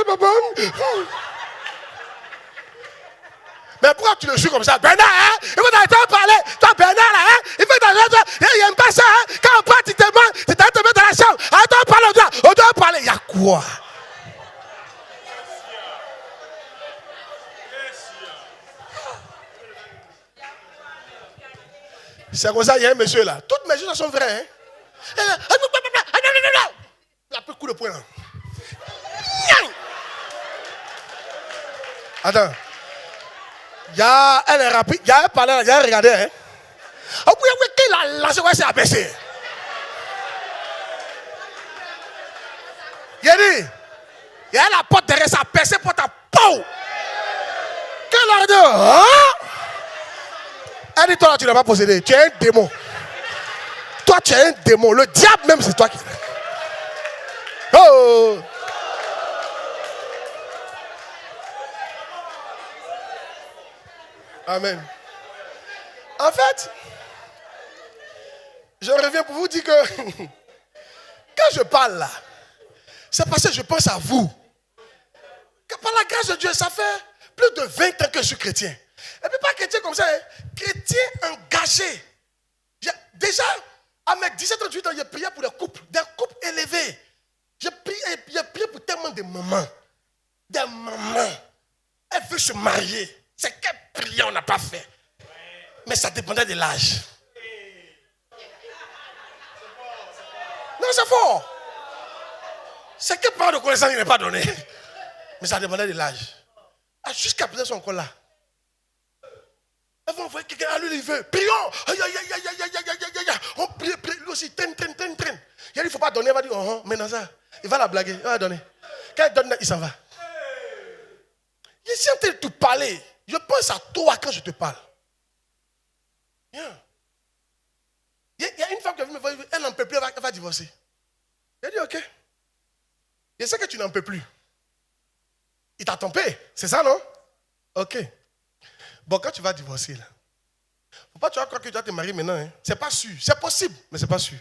Papa. Mais pourquoi tu le joues comme ça? Bernard, hein? Il faut t'arrêter de parler. Toi, Bernard, là, hein? Il faut t'arrêter de... Il n'aime pas ça, hein? Quand on part, tu te mets dans la chambre. Arrête de parler, on doit parler. Il y a quoi? C'est comme ça, il y a un monsieur là. Toutes mes choses sont vraies, hein? Il a pris coup de poing là. Attends. Elle est rapide. Il y a un parler là, il y a un regarder, hein? Oh oui, qu'il a lancé, ouais, c'est abaissé. Il a dit, il y a la porte derrière ça, percé pour ta peau. Quel a dit, hein? Elle dit, toi là, tu n'as pas possédé. Tu es un démon. Toi, tu es un démon. Le diable même, c'est toi qui... Oh! Amen. En fait, je reviens pour vous dire que quand je parle là, c'est parce que je pense à vous. Que par la grâce de Dieu, ça fait plus de 20 ans que je suis chrétien. Et puis pas chrétien comme ça, hein? Chrétien engagé. Déjà, à mes 17 ans, 18 ans, j'ai prié pour des couples élevés. J'ai prié pour tellement de mamans. Des mamans. Elle veut se marier. C'est quelle prière on n'a pas fait. Mais ça dépendait de l'âge. Non, c'est fort. C'est quelle part de connaissance il n'est pas donné. Mais ça dépendait de l'âge. Jusqu'à présent, ils sont encore là. Elles vont envoyer quelqu'un à lui, il veut. Prions. On prie, lui aussi, traîne. Il dit, il ne faut pas donner. Il va dire, maintenant ça. Il va la blaguer. Il va donner. Quand il donne, il s'en va. Je suis en train de te parler. Je pense à toi quand je te parle. Il y a une femme qui a vu me voir, elle n'en peut plus, elle va divorcer. J'ai dit, ok. Je sais que tu n'en peux plus. Il t'a trompé, c'est ça, non? Ok. Bon, quand tu vas divorcer, là, faut pas tu vas croire que tu vas te marier maintenant. Hein? C'est pas sûr. C'est possible, mais c'est pas sûr.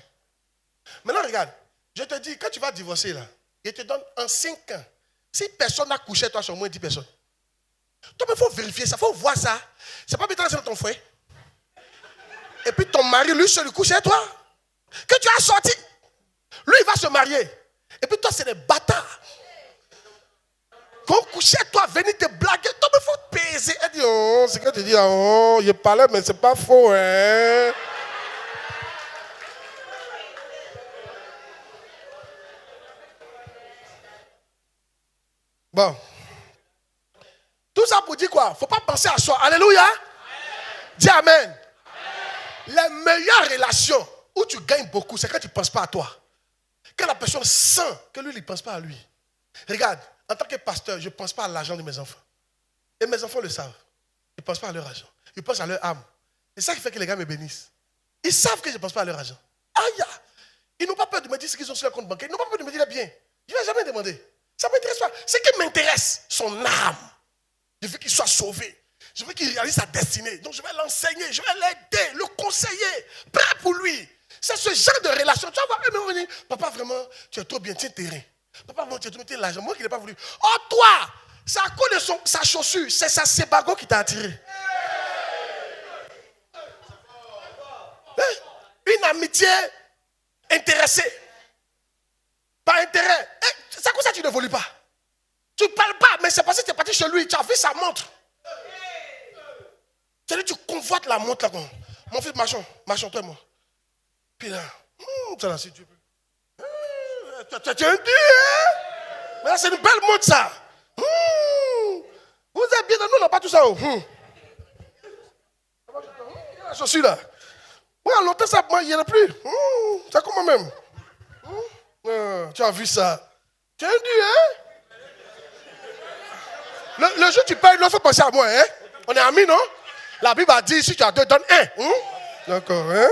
Maintenant, regarde. Je te dis, quand tu vas divorcer, là, je te donne en 5 ans. Si personne n'a couché, toi, sur moins 10 personnes. Toi, il faut vérifier ça, il faut voir ça. C'est pas bien dans ton foyer. Et puis ton mari, lui, se lui couche chez toi. Que tu as sorti. Lui, il va se marier. Et puis toi, c'est des bâtards. Qu'on couche chez toi, venir te blaguer. Toi, il faut te peser. Elle dit, c'est que tu dis, je parlais, mais c'est pas faux, hein. Bon. Tout ça pour dire quoi? Il ne faut pas penser à soi. Alléluia. Amen. Dis amen. Amen. Les meilleures relations où tu gagnes beaucoup, c'est quand tu ne penses pas à toi. Quand la personne sent que lui, il ne pense pas à lui. Regarde, en tant que pasteur, je ne pense pas à l'argent de mes enfants. Et mes enfants le savent. Ils ne pensent pas à leur argent. Ils pensent à leur âme. C'est ça qui fait que les gars me bénissent. Ils savent que je ne pense pas à leur argent. Aïe! Ils n'ont pas peur de me dire ce qu'ils ont sur leur compte bancaire. Ils n'ont pas peur de me dire bien. Je ne vais jamais demander. Ça ne m'intéresse pas. Ce qui m'intéresse, son âme. Je veux qu'il soit sauvé. Je veux qu'il réalise sa destinée. Donc je vais l'enseigner, je vais l'aider, le conseiller, prêt pour lui. C'est ce genre de relation. Tu vas voir, papa, vraiment, tu es trop bien, tiens terrain. Papa, vraiment, tu es trop bien, l'argent. Moi qui n'ai pas voulu. Oh, toi, c'est à cause de sa chaussure, c'est sa sébago qui t'a attiré. Une amitié intéressée. Par intérêt. C'est à cause ça que tu ne voulais pas. Tu ne parles pas, mais c'est parce que tu es parti chez lui, tu as vu sa montre. Tu as dit, tu convoites la montre là. Mon fils, marchons, toi et moi. Puis là, ça là, si tu veux. Tu es un dieu, hein? Mais là, c'est une belle mode, ça. Vous êtes bien, nous, on n'a pas tout ça. La chaussure, là. Oui, longtemps, ça, moi, il n'y en a plus. Ça comment même? Tu as vu ça? Tu es un dieu, hein? Le jour où tu payes, il faut penser à moi, hein? On est amis, non? La Bible a dit, si tu as deux, donne un. D'accord, hein?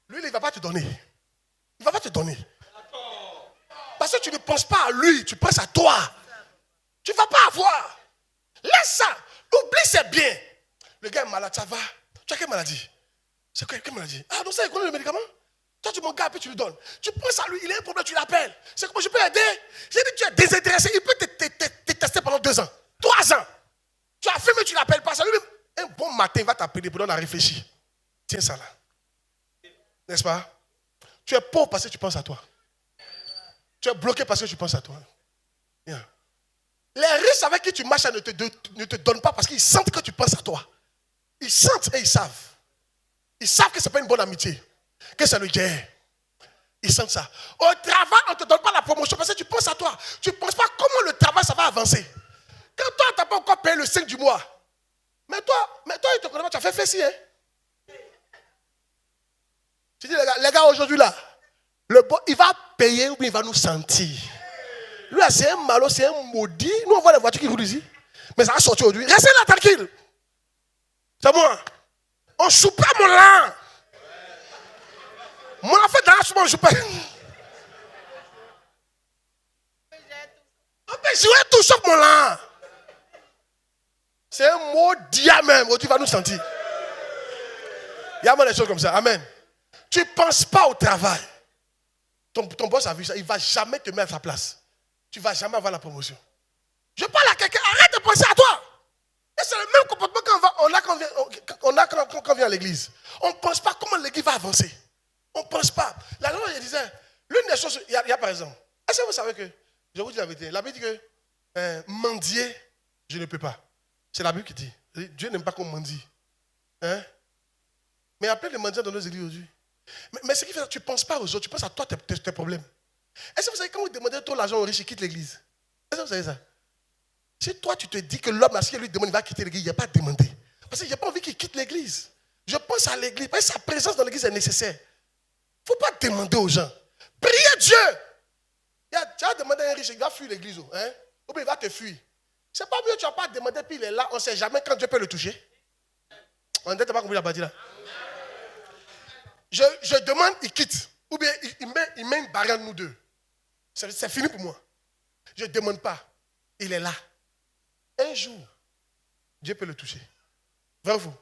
Lui, il ne va pas te donner. Il ne va pas te donner. Parce que tu ne penses pas à lui, tu penses à toi. Tu ne vas pas avoir. Laisse ça. Oublie, c'est bien. Le gars est malade, ça va. Tu as quelle maladie? C'est quoi, quelle maladie? Ah, donc ça, il connaît le médicament? Toi, tu m'en gardes et tu lui donnes. Tu penses à lui, il a un problème, tu l'appelles. C'est comment je peux aider? J'ai dit, tu es désintéressé. Il peut te tester pendant 2 ans, 3 ans. Tu as fait, mais tu ne l'appelles pas. Ça lui, un bon matin, il va t'appeler pour donner à réfléchir. Tiens ça là. N'est-ce pas? Tu es pauvre parce que tu penses à toi. Tu es bloqué parce que tu penses à toi. Bien. Les riches avec qui tu marches ne te donnent pas parce qu'ils sentent que tu penses à toi. Ils sentent et ils savent. Ils savent que ce n'est pas une bonne amitié. Que c'est le guerre. Ils sentent ça. Au travail, on ne te donne pas la promotion parce que tu penses à toi. Tu ne penses pas comment le travail, ça va avancer. Quand toi, tu n'as pas encore payé le 5 du mois. Mais toi, il te connaît pas, tu as fait fessi, hein. Tu dis, les gars aujourd'hui là, il va payer ou bien il va nous sentir. Lui là, c'est un malo, c'est un maudit. Nous, on voit les voitures qui roulent ici. Mais ça va sortir aujourd'hui. Restez là, tranquille. C'est moi. On ne joue pas mon lin. Mon affaire dans la soupe, on ne joue pas. On peut jouer tout sauf mon lin. C'est un maudit même. Tu vas nous sentir. Il y a des choses comme ça. Amen. Tu ne penses pas au travail. Ton boss a vu ça. Il ne va jamais te mettre à sa place. Tu ne vas jamais avoir la promotion. Je parle à quelqu'un. Arrête de penser à toi. Et c'est le même comportement quand on vient à l'église. On ne pense pas comment l'église va avancer. On ne pense pas. La loi, je disais, l'une des choses, il y a par exemple. Est-ce que vous savez que, je vous dis la vérité, la Bible dit que mendier, je ne peux pas. C'est la Bible qui dit. Dieu n'aime pas qu'on mendie. Hein? Mais il y a plein de mendiants dans nos églises aujourd'hui. Mais ce qui fait, tu ne penses pas aux autres, tu penses à toi, tes problèmes. Est-ce que vous savez, quand vous demandez trop l'argent aux riches, ils quittent l'église? Est-ce que vous savez ça? Si toi, tu te dis que l'homme, si lui demande, il va quitter l'église, il n'y a pas à demander. Parce que je n'ai pas envie qu'il quitte l'église. Je pense à l'église, parce que sa présence dans l'église est nécessaire. Il ne faut pas demander aux gens. Priez Dieu. Tu as demandé à un riche, il va fuir l'église. Hein? Ou bien il va te fuir. C'est pas mieux, tu n'as pas demandé, puis il est là, on ne sait jamais quand Dieu peut le toucher. On n'a pas compris la partie là. Je demande, il quitte. Ou bien il met une barrière entre nous deux. C'est fini pour moi. Je ne demande pas. Il est là. Un jour, Dieu peut le toucher. Vrai ou faux?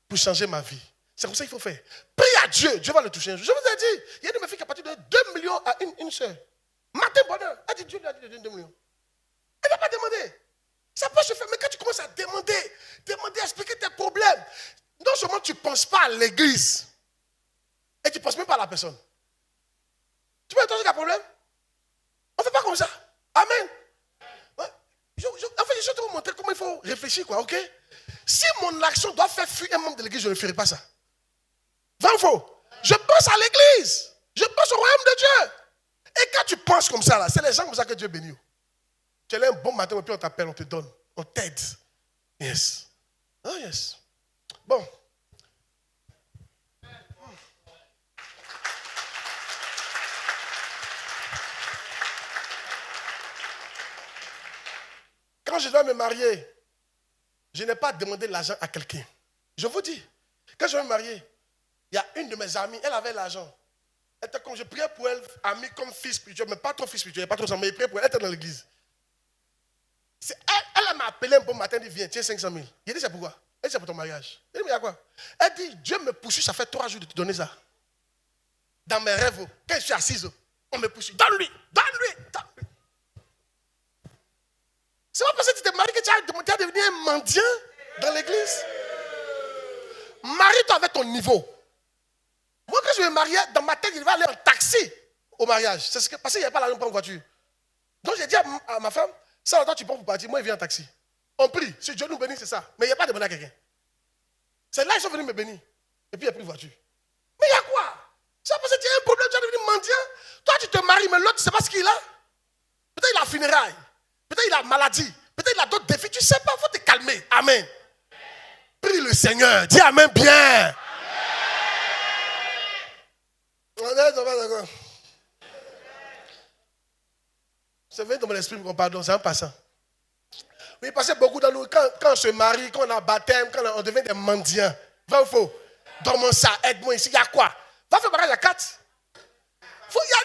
Pour changer ma vie. C'est comme ça qu'il faut faire. Prie à Dieu. Dieu va le toucher un jour. Je vous ai dit, il y a une de mes filles qui a parti de 2 millions à une soeur. Matin bonheur. Elle dit Dieu lui a dit de donner 2 millions. Elle n'a pas demandé. Ça peut se faire. Mais quand tu commences à demander, expliquer tes problèmes, non seulement tu ne penses pas à l'église, et tu ne penses même pas à la personne. Tu peux entendre qu'il y a un problème? On ne fait pas comme ça. Amen. En fait, je vais te montrer comment il faut réfléchir, quoi, ok? Si mon action doit faire fuir un membre de l'église, je ne ferai pas ça. Vrai ou faux? Je pense à l'église. Je pense au royaume de Dieu. Et quand tu penses comme ça, là, c'est les gens comme ça que Dieu bénit. Tu es là un bon matin, et puis on t'appelle, on te donne, on t'aide. Yes. Oh, yes. Bon. Quand je dois me marier, je n'ai pas demandé l'argent à quelqu'un. Je vous dis, quand je vais me marier, il y a une de mes amies, elle avait l'argent. Elle était comme je priais pour elle, amie comme fils spirituel, mais pas trop fils spirituel, pas trop ça, mais je priais pour elle, elle était dans l'église. Elle m'a appelé un bon matin, elle dit viens, tiens 500 000. Il dit c'est pourquoi? Elle dit c'est pour ton mariage. Elle dit mais il y a quoi? Elle dit Dieu me poursuit, ça fait 3 jours de te donner ça. Dans mes rêves, quand je suis assise, on me poursuit. Donne-lui. C'est pas parce que tu t'es marié que tu as devenu un mendiant dans l'église. Marie-toi avec ton niveau. Moi, quand je me mariais, dans ma tête, il va aller en taxi au mariage. C'est parce qu'il n'y avait pas l'argent pour prendre une voiture. Donc j'ai dit à ma femme, ça longtemps tu prends pour partir, moi il vient en taxi. On prie, si Dieu nous bénit, c'est ça. Mais il n'y a pas de demander à quelqu'un. C'est là qu'ils sont venus me bénir. Et puis il a pris une voiture. Mais il y a quoi? C'est parce que tu as un problème, tu es devenu mendiant. Toi, tu te maries, mais l'autre, tu ne sais pas ce qu'il a. Peut-être il a funérailles. Peut-être il a maladie. Peut-être il a d'autres défis. Tu ne sais pas, il faut te calmer. Amen. Prie le Seigneur. Dis Amen bien. D'accord. C'est venu dans mon esprit, pardon, c'est un passant. Oui, parce que beaucoup d'entre nous, quand on se marie, quand on a baptême, quand on devient des mendiants, vrai ou faux? Donne-moi ça, aide-moi ici, il y a quoi? Va faire mariage à 4.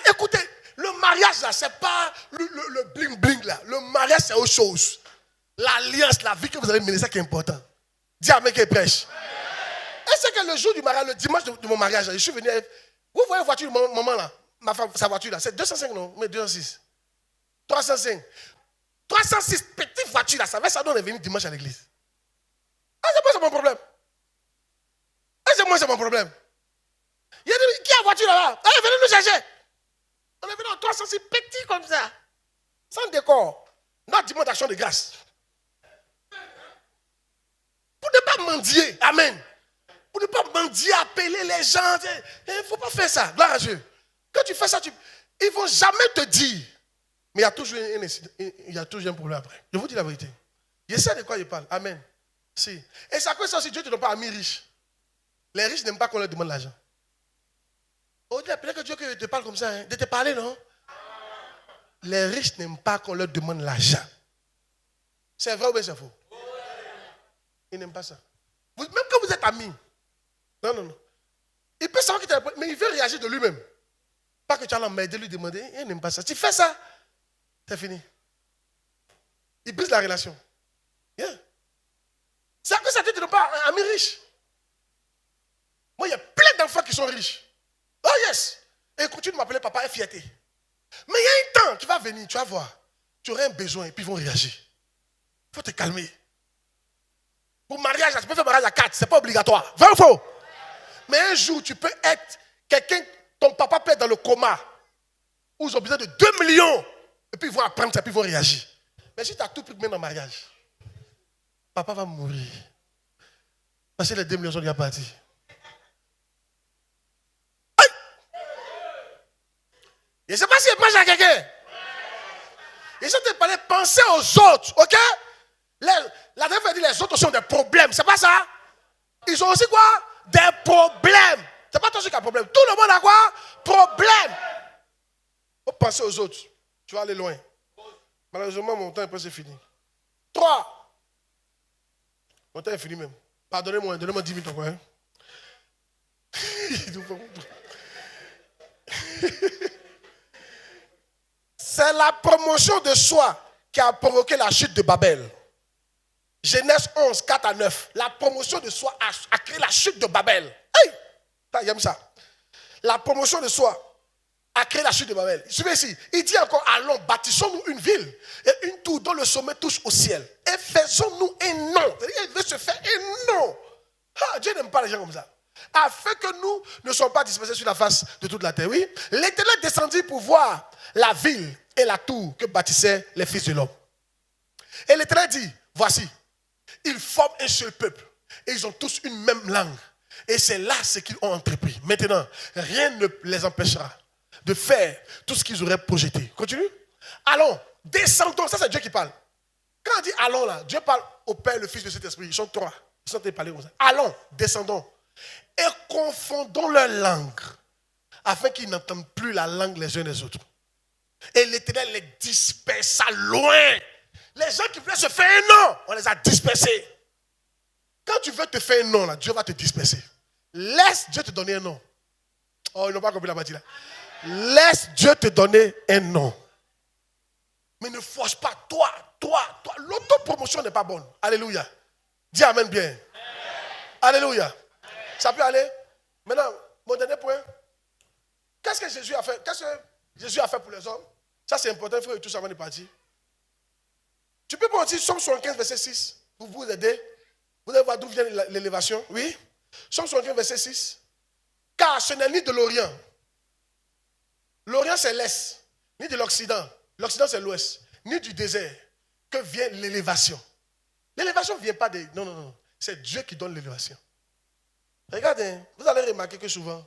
Écoutez, le mariage là, c'est pas le bling-bling là. Le mariage, c'est autre chose. L'alliance, la vie que vous allez mener, c'est ça qui est important. Dis Amen qui prêche. Et c'est que le jour du mariage, le dimanche de mon mariage, je suis venu. Vous voyez la voiture de maman là, ma femme, sa voiture là, c'est 205 non, mais 206. 305. 306 petites voitures là, ça va, ça doit venir dimanche à l'église. Ah, c'est moi, c'est mon problème. Ah, c'est moi, c'est mon problème. Il y a dit, qui a la voiture là-bas? Ah, venez nous chercher. On est venu en 306 petits comme ça. Sans décor. Notre dimanche d'action de grâce. Pour ne pas mendier. Amen. Pour ne pas mendier, appeler les gens. Il ne faut pas faire ça. Gloire à Dieu. Quand tu fais ça, ils ne vont jamais te dire. Mais il y a toujours un problème après. Je vous dis la vérité. Je sais de quoi je parle. Amen. Si. Et c'est à cause de ça aussi, Dieu ne te donne pas amis riches. Les riches n'aiment pas qu'on leur demande l'argent. Oh, peut-être que Dieu te parle comme ça, hein, de te parler, non? Les riches n'aiment pas qu'on leur demande l'argent. C'est vrai ou bien c'est faux? Ils n'aiment pas ça. Même quand vous êtes amis. Non. Il peut savoir qu'il t'a, mais il veut réagir de lui-même. Pas que tu as m'aider, lui demander. Il n'aime pas ça. Tu fais ça, c'est fini. Il brise la relation. Yeah. C'est à cause ça, tu ne donnes pas un ami riche. Moi, il y a plein d'enfants qui sont riches. Oh yes! Et ils continuent de m'appeler papa et fierté. Mais il y a un temps qui va venir, tu vas voir. Tu auras un besoin et puis ils vont réagir. Il faut te calmer. Pour mariage, tu peux faire mariage à 4, ce n'est pas obligatoire. Vrai ou faux? Mais un jour, tu peux être quelqu'un, ton papa peut être dans le coma, où ils ont besoin de 2 millions. Et puis ils vont apprendre ça, puis ils vont réagir. Mais si tu as tout pris dans le mariage, papa va mourir. Parce que les 2 millions sont déjà partis. Je ne sais pas si je pense à quelqu'un. Ils sont en train de parler, penser aux autres, ok? La dernière fois, dit les autres sont des problèmes, c'est pas ça? Ils ont aussi quoi? Des problèmes. C'est pas toi qui as problème. Tout le monde a quoi? Problème. Faut penser aux autres. Tu vas aller loin. Malheureusement, mon temps est presque fini. 3. Mon temps est fini même. Pardonnez-moi, donnez-moi 10 minutes encore. Hein? C'est la promotion de soi qui a provoqué la chute de Babel. Genèse 11, 4 à 9. La promotion de soi a créé la chute de Babel. Hey! J'aime ça. La promotion de soi a créé la chute de Babel. Suivez ici. Il dit encore, allons, bâtissons-nous une ville et une tour dont le sommet touche au ciel. Et faisons-nous un nom. Il veut se faire un nom. Ah, Dieu n'aime pas les gens comme ça. Afin que nous ne soyons pas dispersés sur la face de toute la terre. Oui, l'Éternel descendit pour voir la ville et la tour que bâtissaient les fils de l'homme. Et l'Éternel dit, voici, ils forment un seul peuple et ils ont tous une même langue. Et c'est là ce qu'ils ont entrepris. Maintenant, rien ne les empêchera de faire tout ce qu'ils auraient projeté. Continue. Allons, descendons. Ça, c'est Dieu qui parle. Quand on dit allons là, Dieu parle au Père, le Fils de cet esprit. Ils sont 3. Ils sont en train de parler comme ça. Allons, descendons. Et confondons leur langue, afin qu'ils n'entendent plus la langue les uns des autres. Et l'Éternel les dispersa loin. Les gens qui voulaient se faire un nom, on les a dispersés. Quand tu veux te faire un nom, là, Dieu va te disperser. Laisse Dieu te donner un nom. Oh, ils n'ont pas compris la partie là. Laisse Dieu te donner un nom. Mais ne force pas, toi. L'autopromotion n'est pas bonne. Alléluia. Dis amen bien. Amen. Alléluia. Ça peut aller. Maintenant, mon dernier point. Qu'est-ce que Jésus a fait? Qu'est-ce que Jésus a fait pour les hommes? Ça, c'est important. Il faut que tout ça avant de partir. Tu peux prendre aussi Somme 75, verset 6, pour vous aider. Vous allez voir d'où vient l'élévation. Oui. Somme 75, verset 6. Car ce n'est ni de l'Orient. L'Orient, c'est l'Est. Ni de l'Occident. L'Occident, c'est l'Ouest. Ni du désert. Que vient l'élévation. L'élévation ne vient pas de... Non. C'est Dieu qui donne l'élévation. Regardez, vous allez remarquer que souvent,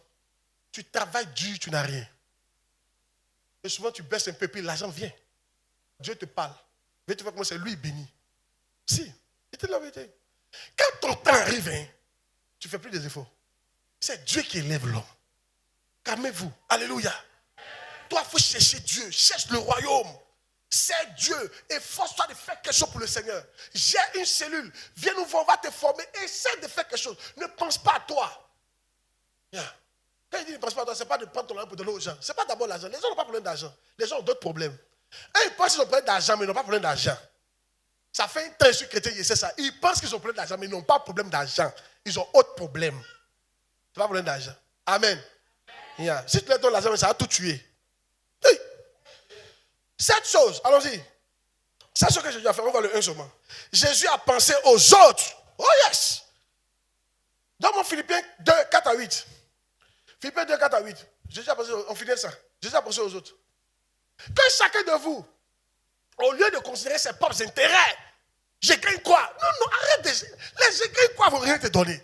tu travailles dur, tu n'as rien. Et souvent, tu baisses un peu, puis l'argent vient. Dieu te parle. Mais tu vois comment c'est lui béni. Si, c'était la vérité. Quand ton temps arrive, hein, tu ne fais plus des efforts. C'est Dieu qui élève l'homme. Calmez-vous. Alléluia. Toi, il faut chercher Dieu. Cherche le royaume. C'est Dieu. Efforce-toi de faire quelque chose pour le Seigneur. J'ai une cellule. Viens nous voir, on va te former. Essaie de faire quelque chose. Ne pense pas à toi. Yeah. Quand il dit ne pense pas à toi, ce n'est pas de prendre ton argent pour donner aux gens. Ce n'est pas d'abord l'argent. Les gens n'ont pas de problème d'argent. Les gens ont d'autres problèmes. Et ils pensent qu'ils ont problème d'argent, mais ils n'ont pas de problème d'argent. Ça fait un temps que je suis chrétien, c'est ça. Ils pensent qu'ils ont problème d'argent, mais ils n'ont pas de problème d'argent. Ils ont autre problème. Ce n'est pas problème d'argent. Amen. Yeah. Si tu leur donnes l'argent, ça va tout tuer. Oui. Cette chose, allons-y. C'est ce que Jésus a fait. On va le 1 seulement. Jésus a pensé aux autres. Oh yes. Dans mon Philippiens 2, 4 à 8. Philippiens 2, 4 à 8. Jésus a pensé, on finit ça. Jésus a pensé aux autres. Que chacun de vous, au lieu de considérer ses propres intérêts, je gagne quoi? Non, arrête de... Les je gagne quoi vont rien te donner.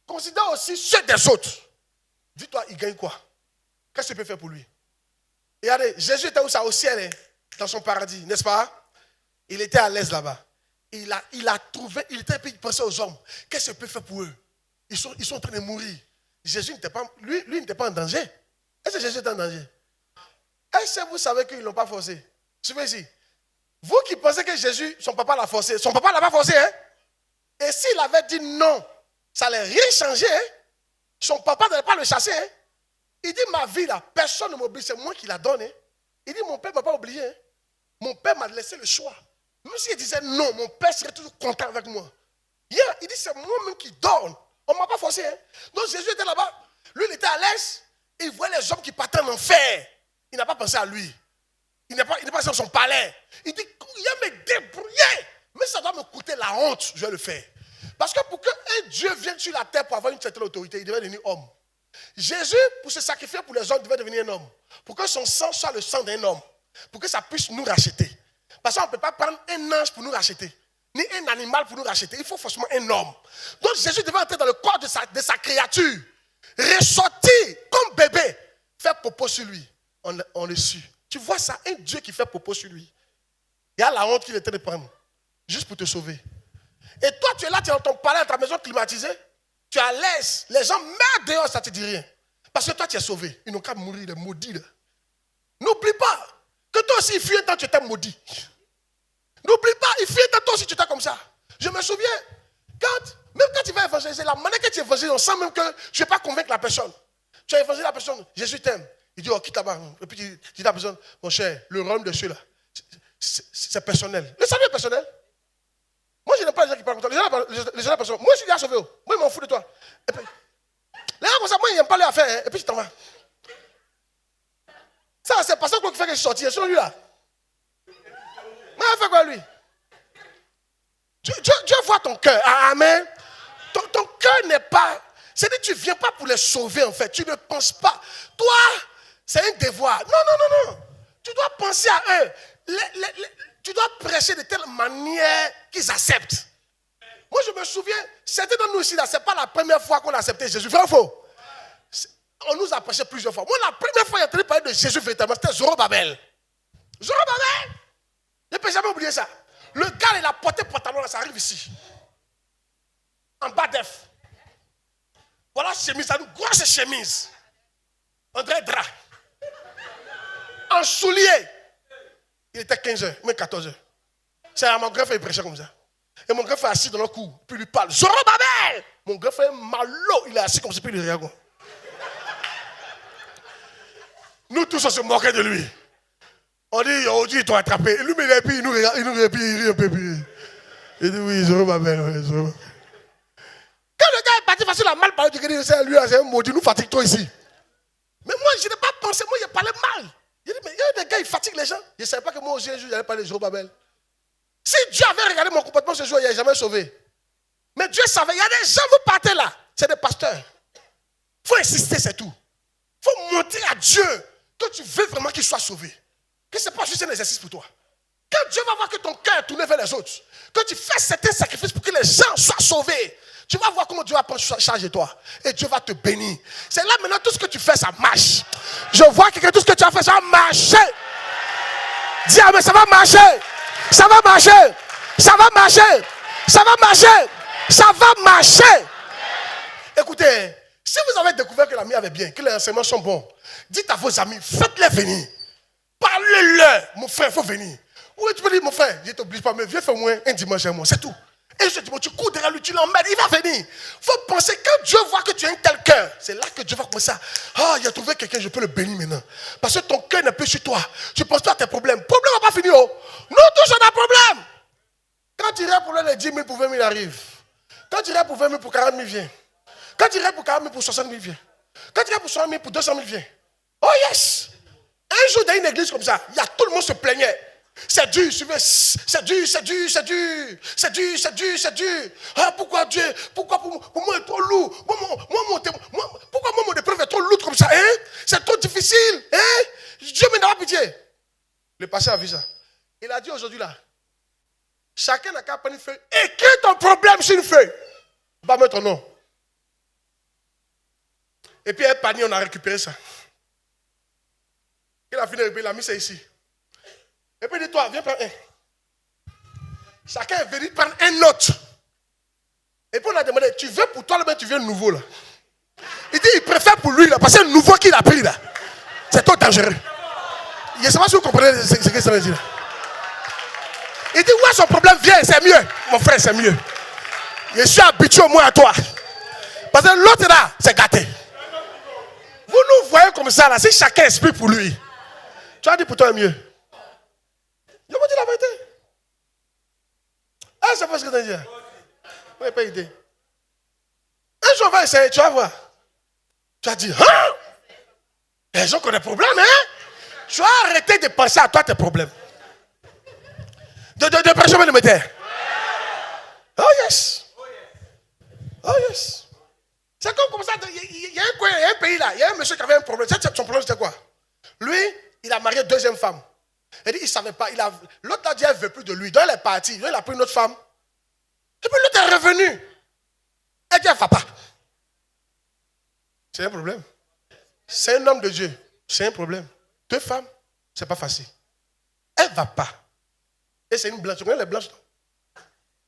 Considère aussi ceux des autres. Dis-toi, il gagne quoi? Qu'est-ce que tu peux faire pour lui? Et regardez, Jésus était où ça? Au ciel, hein, dans son paradis, n'est-ce pas? Il était à l'aise là-bas. Il a trouvé, il était il pensait aux hommes. Qu'est-ce que je peux faire pour eux? Ils sont en train de mourir. Jésus n'était pas, lui n'était pas en danger. Est-ce que Jésus était en danger? Est-ce que vous savez qu'ils ne l'ont pas forcé? Suivez ici. Vous qui pensez que Jésus, son papa l'a forcé, son papa ne l'a pas forcé, hein? Et s'il avait dit non, ça n'allait rien changer, hein? Son papa n'allait pas le chasser, hein? Il dit, ma vie là, personne ne m'oblige, c'est moi qui la donne, hein? Il dit, mon père ne m'a pas oublié, hein? Mon père m'a laissé le choix. Même s'il disait non, mon père serait toujours content avec moi. Yeah, il dit, c'est moi-même qui donne. On ne m'a pas forcé, hein? Donc Jésus était là-bas, lui il était à l'aise, il voyait les hommes qui partaient en enfer. Il n'a pas pensé à lui. Il n'est pas dans son palais. Il dit, il va me débrouiller. Mais ça doit me coûter la honte. Je vais le faire. Parce que pour qu'un Dieu vienne sur la terre pour avoir une certaine autorité, il devait devenir homme. Jésus, pour se sacrifier pour les hommes, devait devenir un homme. Pour que son sang soit le sang d'un homme. Pour que ça puisse nous racheter. Parce qu'on ne peut pas prendre un ange pour nous racheter. Ni un animal pour nous racheter. Il faut forcément un homme. Donc Jésus devait entrer dans le corps de sa créature. Ressortir comme bébé. Faire popo sur lui. On le suit. Tu vois ça, un Dieu qui fait popo sur lui. Il y a la honte qu'il était de prendre. Juste pour te sauver. Et toi, tu es là, tu es dans ton palais, dans ta maison climatisée. Tu es à l'aise. Les gens meurent dehors, ça ne te dit rien. Parce que toi, tu es sauvé. Ils n'ont qu'à mourir, les maudits. N'oublie pas que toi aussi, il fut un temps, tu étais maudit. N'oublie pas, il fut un temps, toi aussi, tu étais comme ça. Je me souviens, même quand tu vas évangéliser, la manière que tu évangélises, on sent même que je ne vais pas convaincre la personne. Tu as évangélisé la personne, Jésus t'aime. Il dit, oh, quitte là-bas. Et puis tu dis à la personne, mon cher, le royaume de ceux-là, c'est personnel. Le salut est personnel. Moi, je n'aime pas les gens qui parlent comme ça. Les gens personnels. Moi, je suis déjà sauvé. Moi, je m'en fous de toi. Et puis, les gens comme ça, moi, ils n'aiment pas les affaires. Hein. Et puis, tu t'en vas. Ça, c'est pas ça qui fait que je suis sorti. C'est lui là. Mais il fait quoi, lui? Dieu voit ton cœur. Amen. Ton cœur n'est pas... C'est-à-dire que tu ne viens pas pour les sauver, en fait. Tu ne penses pas. Toi, c'est un devoir. Non. Tu dois penser à eux. Tu dois prêcher de telle manière qu'ils acceptent. Moi, je me souviens, certains de nous ici, ce n'est pas la première fois qu'on a accepté Jésus. Vrai ou faux? On nous a prêché plusieurs fois. Moi, la première fois que j'ai entendu parler de Jésus, véritablement, c'était Zorobabel. Zorobabel! Je ne peux jamais oublier ça. Le gars, il a porté pantalon, là, ça arrive ici. En bas d'œuf. Voilà chemise, une grosse chemise. André Dra. En soulier. Il était 15h, même 14h. C'est à mon grand frère, il prêchait comme ça. Et mon grand frère est assis dans le cou, puis il lui parle. Zorobabel! Mon grand frère malo, il est assis comme ça, puis il regarde. Nous tous, on se moquait de lui. On dit, aujourd'hui, ils t'ont attrapé. Et lui, il nous regarde, il rit un peu. Il dit, oui, Zorobabel, oui, Zorobabel. Quand le gars est parti, parce qu'il a mal parlé du Christ, lui, c'est un maudit, nous fatigue toi ici. Mais moi, je n'ai pas pensé, moi, il parlait mal. Il dit, mais il y a des gars, ils fatiguent les gens. Je ne savais pas que moi aussi, un jour, j'allais parler de Zorobabel. Si Dieu avait regardé mon comportement ce jour, il n'aurait jamais sauvé. Mais Dieu savait, il y a des gens, vous partez là. C'est des pasteurs. Il faut insister, c'est tout. Il faut montrer à Dieu que tu veux vraiment qu'il soit sauvé. Que ce n'est pas juste un exercice pour toi. Quand Dieu va voir que ton cœur est tourné vers les autres, que tu fais certains sacrifices pour que les gens soient sauvés, Tu vas voir comment Dieu va prendre charge de toi. Et Dieu va te bénir. C'est là maintenant, tout ce que tu fais, ça marche. Je vois que tout ce que tu as fait, ça va marcher. Dis, mais ça va marcher. Ça va marcher. Ça va marcher. Ça va marcher. Ça va marcher. Écoutez, si vous avez découvert que l'ami avait bien, que les enseignements sont bons, dites à vos amis, faites-les venir. Parlez-leur. Mon frère, il faut venir. Oui, tu peux dire, mon frère, je ne t'oblige pas, mais viens faire moins un dimanche à moi, c'est tout. Et ce dimanche, tu cours derrière lui, tu l'emmènes, il va venir. Il faut penser, quand Dieu voit que tu as un tel cœur, c'est là que Dieu va commencer à, il a trouvé quelqu'un, je peux le bénir maintenant. Parce que ton cœur n'est plus sur toi. Tu penses pas à tes problèmes. Le problème va pas finir. Oh. Nous tous, on a un problème. Quand tu irais pour les 10 000, pour 20 000, arrive. Quand tu irais pour 20 000, pour 40 000, viens. Quand tu irais pour 40 000, pour 60 000, viens. Quand tu irais pour 60 000, pour 200 000, viens. Oh yes! Un jour dans une église comme ça, il y a tout le monde se plaignait. C'est dur, c'est dur, c'est dur, c'est dur, c'est dur, c'est dur, c'est dur. Ah, pourquoi Dieu, pourquoi pour moi est trop lourd? Pourquoi mon épreuve est trop lourde comme ça? Hein? C'est trop difficile. Hein? Dieu me n'a pas pitié. Le pasteur a vu ça. Il a dit aujourd'hui là, chacun n'a qu'à prendre une feuille. Écris ton problème sur une feuille. Va mettre ton nom. Et puis un panier, on a récupéré ça. Il a fini de récupérer, il a mis ça ici. Et puis dis-toi, viens prendre un. Chacun est venu prendre un autre. Et puis on a demandé, tu veux pour toi là, mais tu veux nouveau là. Il dit, il préfère pour lui là, parce que le nouveau qu'il a pris là, c'est trop dangereux. Je ne sais pas si vous comprenez ce que ça veut dire. Il dit, ouais, son problème vient, c'est mieux. Mon frère, c'est mieux. Je suis habitué au moins à toi. Parce que l'autre là, c'est gâté. Vous nous voyez comme ça là, si chacun explique pour lui, tu as dit pour toi est mieux. Je vous dis la vérité. Ah, c'est pas ce que tu as dit. Vous n'avez pas idée. Un jour, on va essayer, tu vas voir. Tu as dit, les gens qui ont des problèmes, hein? Tu as arrêté de penser à toi tes problèmes. De prêcher le métier. Oh yes. Oh yes. C'est comme ça, il y a un pays là, il y a un monsieur qui avait un problème. Son problème c'était quoi? Lui, il a marié deuxième femme. Il dit, il ne savait pas. L'autre a dit, elle ne veut plus de lui. Donc, elle est partie. Il a pris une autre femme. Et puis, l'autre est revenu. Elle dit, elle ne va pas. C'est un problème. C'est un homme de Dieu. C'est un problème. Deux femmes, ce n'est pas facile. Elle ne va pas. Et c'est une blanche. Tu connais les blanches?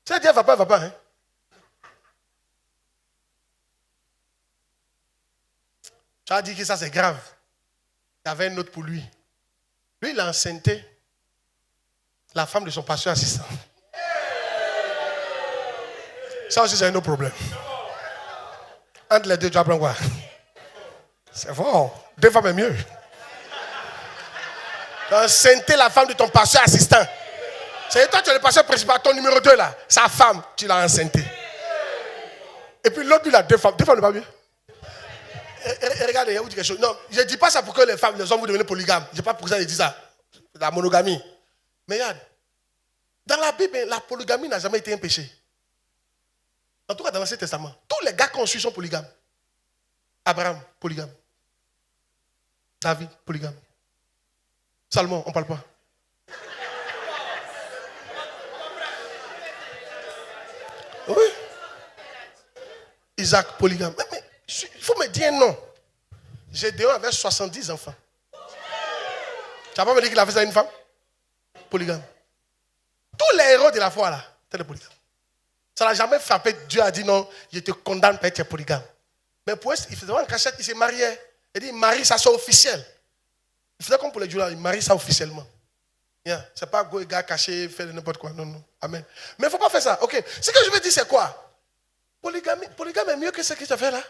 Si elle dit, elle ne va pas, elle ne va pas. Hein? Tu as dit que ça, c'est grave. Il y avait une autre pour lui. Lui, il a enceinté la femme de son pasteur assistant. Ça aussi, c'est un autre problème. Entre les deux, tu apprends quoi? C'est fort. Deux femmes est mieux. Tu as enceinté la femme de ton pasteur assistant. C'est toi, tu es le pasteur principal, ton numéro 2 là. Sa femme, tu l'as enceinté. Et puis l'autre, il a deux femmes. Deux femmes, n'est pas mieux? Regardez, il y a vous dit quelque chose. Non, je ne dis pas ça pour que les femmes, les hommes, vous devenez polygames. Je ne sais pas pour ça que je dis ça. La monogamie. Mais regarde, dans la Bible, la polygamie n'a jamais été un péché. En tout cas, dans l'Ancien Testament, tous les gars conçus sont polygames. Abraham, polygame. David, polygame. Salomon, on ne parle pas. Oui. Isaac, polygame. Mais il faut me dire non. Gédéon avait 70 enfants. Tu n'as pas me dit qu'il a fait ça à une femme? Polygame. Tous les héros de la foi là, c'est des polygames. Ça n'a jamais frappé. Dieu a dit non, je te condamne pour être polygame. Mais pour eux, il faisait en cachette, il s'est marié. Il dit, il marie ça, c'est officiel. Il faisait comme pour les Juifs, il marie ça officiellement. Yeah. C'est pas go, gars caché, faire n'importe quoi. Non, non. Amen. Mais il ne faut pas faire ça. Ok. Ce que je veux dire, c'est quoi? Polygame est mieux que ce que tu as fait là.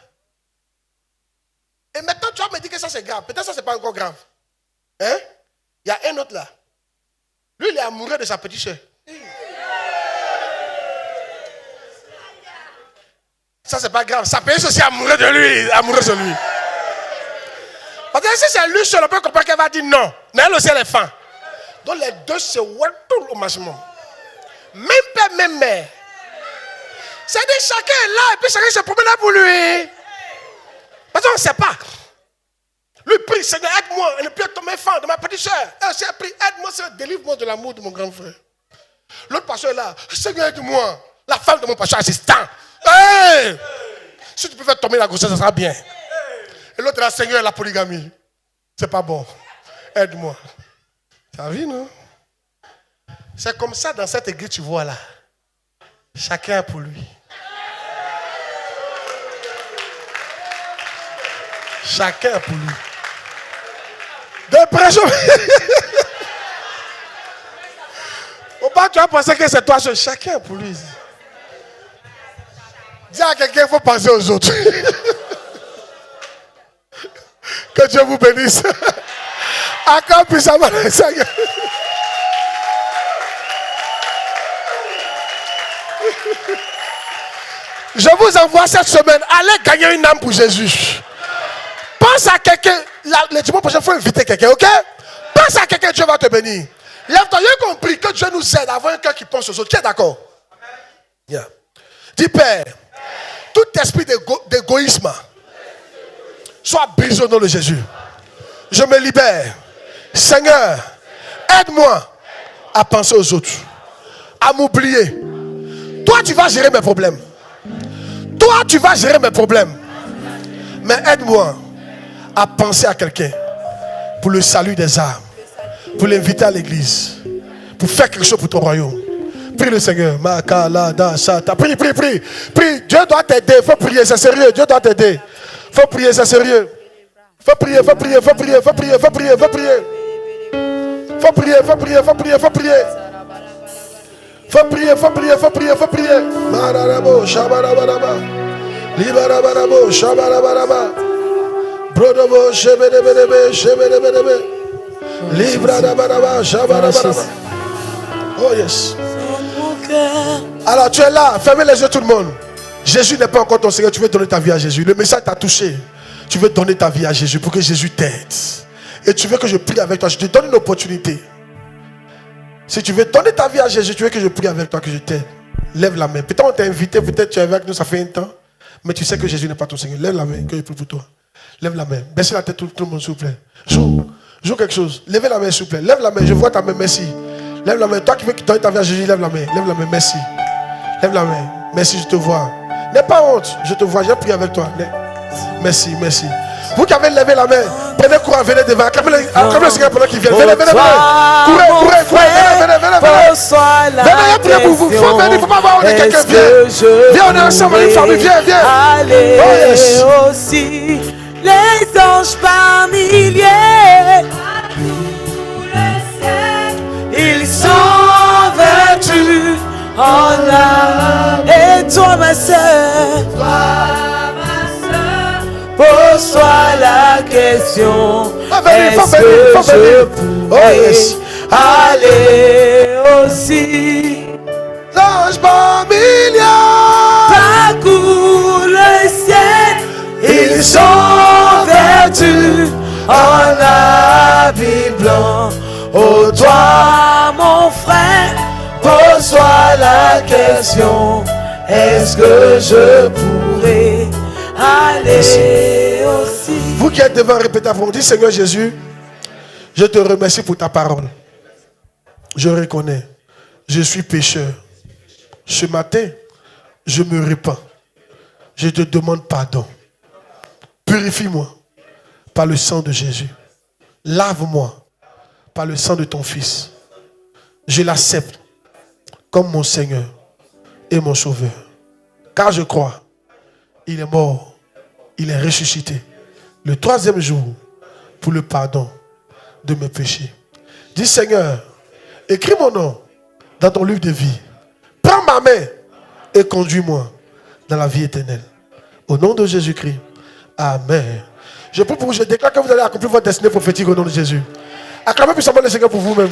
Et maintenant, tu vas me dire que ça, c'est grave. Peut-être que ça, c'est pas encore grave. Hein? Il y a un autre là. Lui, il est amoureux de sa petite soeur. Ça, c'est pas grave. Sa petite soeur aussi amoureux de lui. Amoureuse de lui. Parce que si c'est lui seul, on peut comprendre qu'elle va dire non. Mais elle aussi, elle est fan. Donc, les deux se voient tout au maximum. Même père, même mère. C'est-à-dire chacun est là et puis chacun se promène là pour lui. Parce qu'on ne sait pas. Lui prie, Seigneur, aide-moi. Elle ne peut être tomber fan de ma petite soeur. Elle aussi a pris, aide-moi, Seigneur, délivre-moi de l'amour de mon grand frère. L'autre pasteur est là, Seigneur, aide-moi. La femme de mon pasteur assistant. Hey! Si tu peux faire tomber la grossesse, ça sera bien. Et l'autre là, Seigneur, la polygamie. C'est pas bon. Aide-moi. Ça vu, non? C'est comme ça dans cette église, tu vois là. Chacun pour lui. Chacun pour lui. Dépression. Au bas, tu vas penser que c'est toi seul. Chacun pour lui. Dis à quelqu'un, il faut penser aux autres. Que Dieu vous bénisse. Encore puissamment, Seigneur. Je vous envoie cette semaine. Allez gagner une âme pour Jésus. Pense à quelqu'un. Le dimanche prochain, il faut inviter quelqu'un, ok? Pense à quelqu'un, Dieu va te bénir. Lève-toi, il a compris que Dieu nous aide à avoir un cœur qui pense aux autres. Qui est d'accord? Yeah. Dis, Père, tout esprit d'égoïsme soit brisé au nom de Jésus. Je me libère. Seigneur, aide-moi à penser aux autres, à m'oublier. Toi, tu vas gérer mes problèmes. Toi, tu vas gérer mes problèmes. Mais aide-moi à penser à quelqu'un pour le salut des âmes, pour l'inviter à l'église, pour faire quelque chose pour ton royaume. Prie le Seigneur. Prie, prie, prie. Prie. Dieu doit t'aider. Il faut prier, c'est sérieux. Dieu doit t'aider. Il faut prier, c'est sérieux. Faut prier, faut prier, faut prier, faut prier, faut prier, faut prier. Faut prier, faut prier, faut prier, faut prier. Faut prier, faut prier, faut prier, faut prier. Mararabo, shabarabaraba. Libarabarabo, shabarabaraba. Brodobo, shebedebedebe, shebedebedebe. Libradabaraba, shabarabaraba. Oh yes. Alors tu es là, fermez les yeux tout le monde. Jésus n'est pas encore ton Seigneur, tu veux donner ta vie à Jésus. Le message t'a touché. Tu veux donner ta vie à Jésus pour que Jésus t'aide. Et tu veux que je prie avec toi. Je te donne une opportunité. Si tu veux donner ta vie à Jésus, tu veux que je prie avec toi, que je t'aide. Lève la main. Peut-être on t'a invité, peut-être tu es avec nous, ça fait un temps. Mais tu sais que Jésus n'est pas ton Seigneur. Lève la main, que je prie pour toi. Lève la main. Baissez la tête tout le monde, s'il vous plaît. Joue quelque chose. Lèvez la main, s'il vous plaît. Lève la main. Je vois ta main, merci. Lève la main. Toi qui veux donner ta vie à Jésus, lève la main. Lève la main, merci. Lève la main. Merci, je te vois. N'aie pas honte. Je te vois. J'ai prié avec toi. Merci, merci. Vous qui avez levé la main, prenez courage, venez devant. Acclamez le Seigneur pendant qu'il vient. Venez, venez, venez. Courez, courez, courez. Venez, venez, venez. Venez, priez pour vous. Il ne faut pas avoir honte de quelqu'un. Viens. Viens, on est ensemble, une famille. Viens, viens. Allez aussi, les anges par milliers. Ils sont vêtus en âme. Et toi, ma sœur, pose-toi la question. Est-ce que je pourrais aller aussi? L'ange par milliards parcourt le ciel. Ils sont vêtus en habit blanc. Oh toi mon frère, pose-toi la question. Est-ce que je pourrais aller aussi? Vous qui êtes devant, répétez avant, dites Seigneur Jésus, je te remercie pour ta parole. Je reconnais, je suis pécheur. Ce matin, je me repens. Je te demande pardon. Purifie-moi par le sang de Jésus. Lave-moi par le sang de ton Fils. Je l'accepte comme mon Seigneur et mon Sauveur. Car je crois, il est mort, il est ressuscité le troisième jour pour le pardon de mes péchés. Dis Seigneur, écris mon nom dans ton livre de vie. Prends ma main et conduis-moi dans la vie éternelle. Au nom de Jésus-Christ. Amen. Je prie pour vous, je déclare que vous allez accomplir votre destinée prophétique au nom de Jésus. Acclamez puissamment le Seigneur pour vous-même.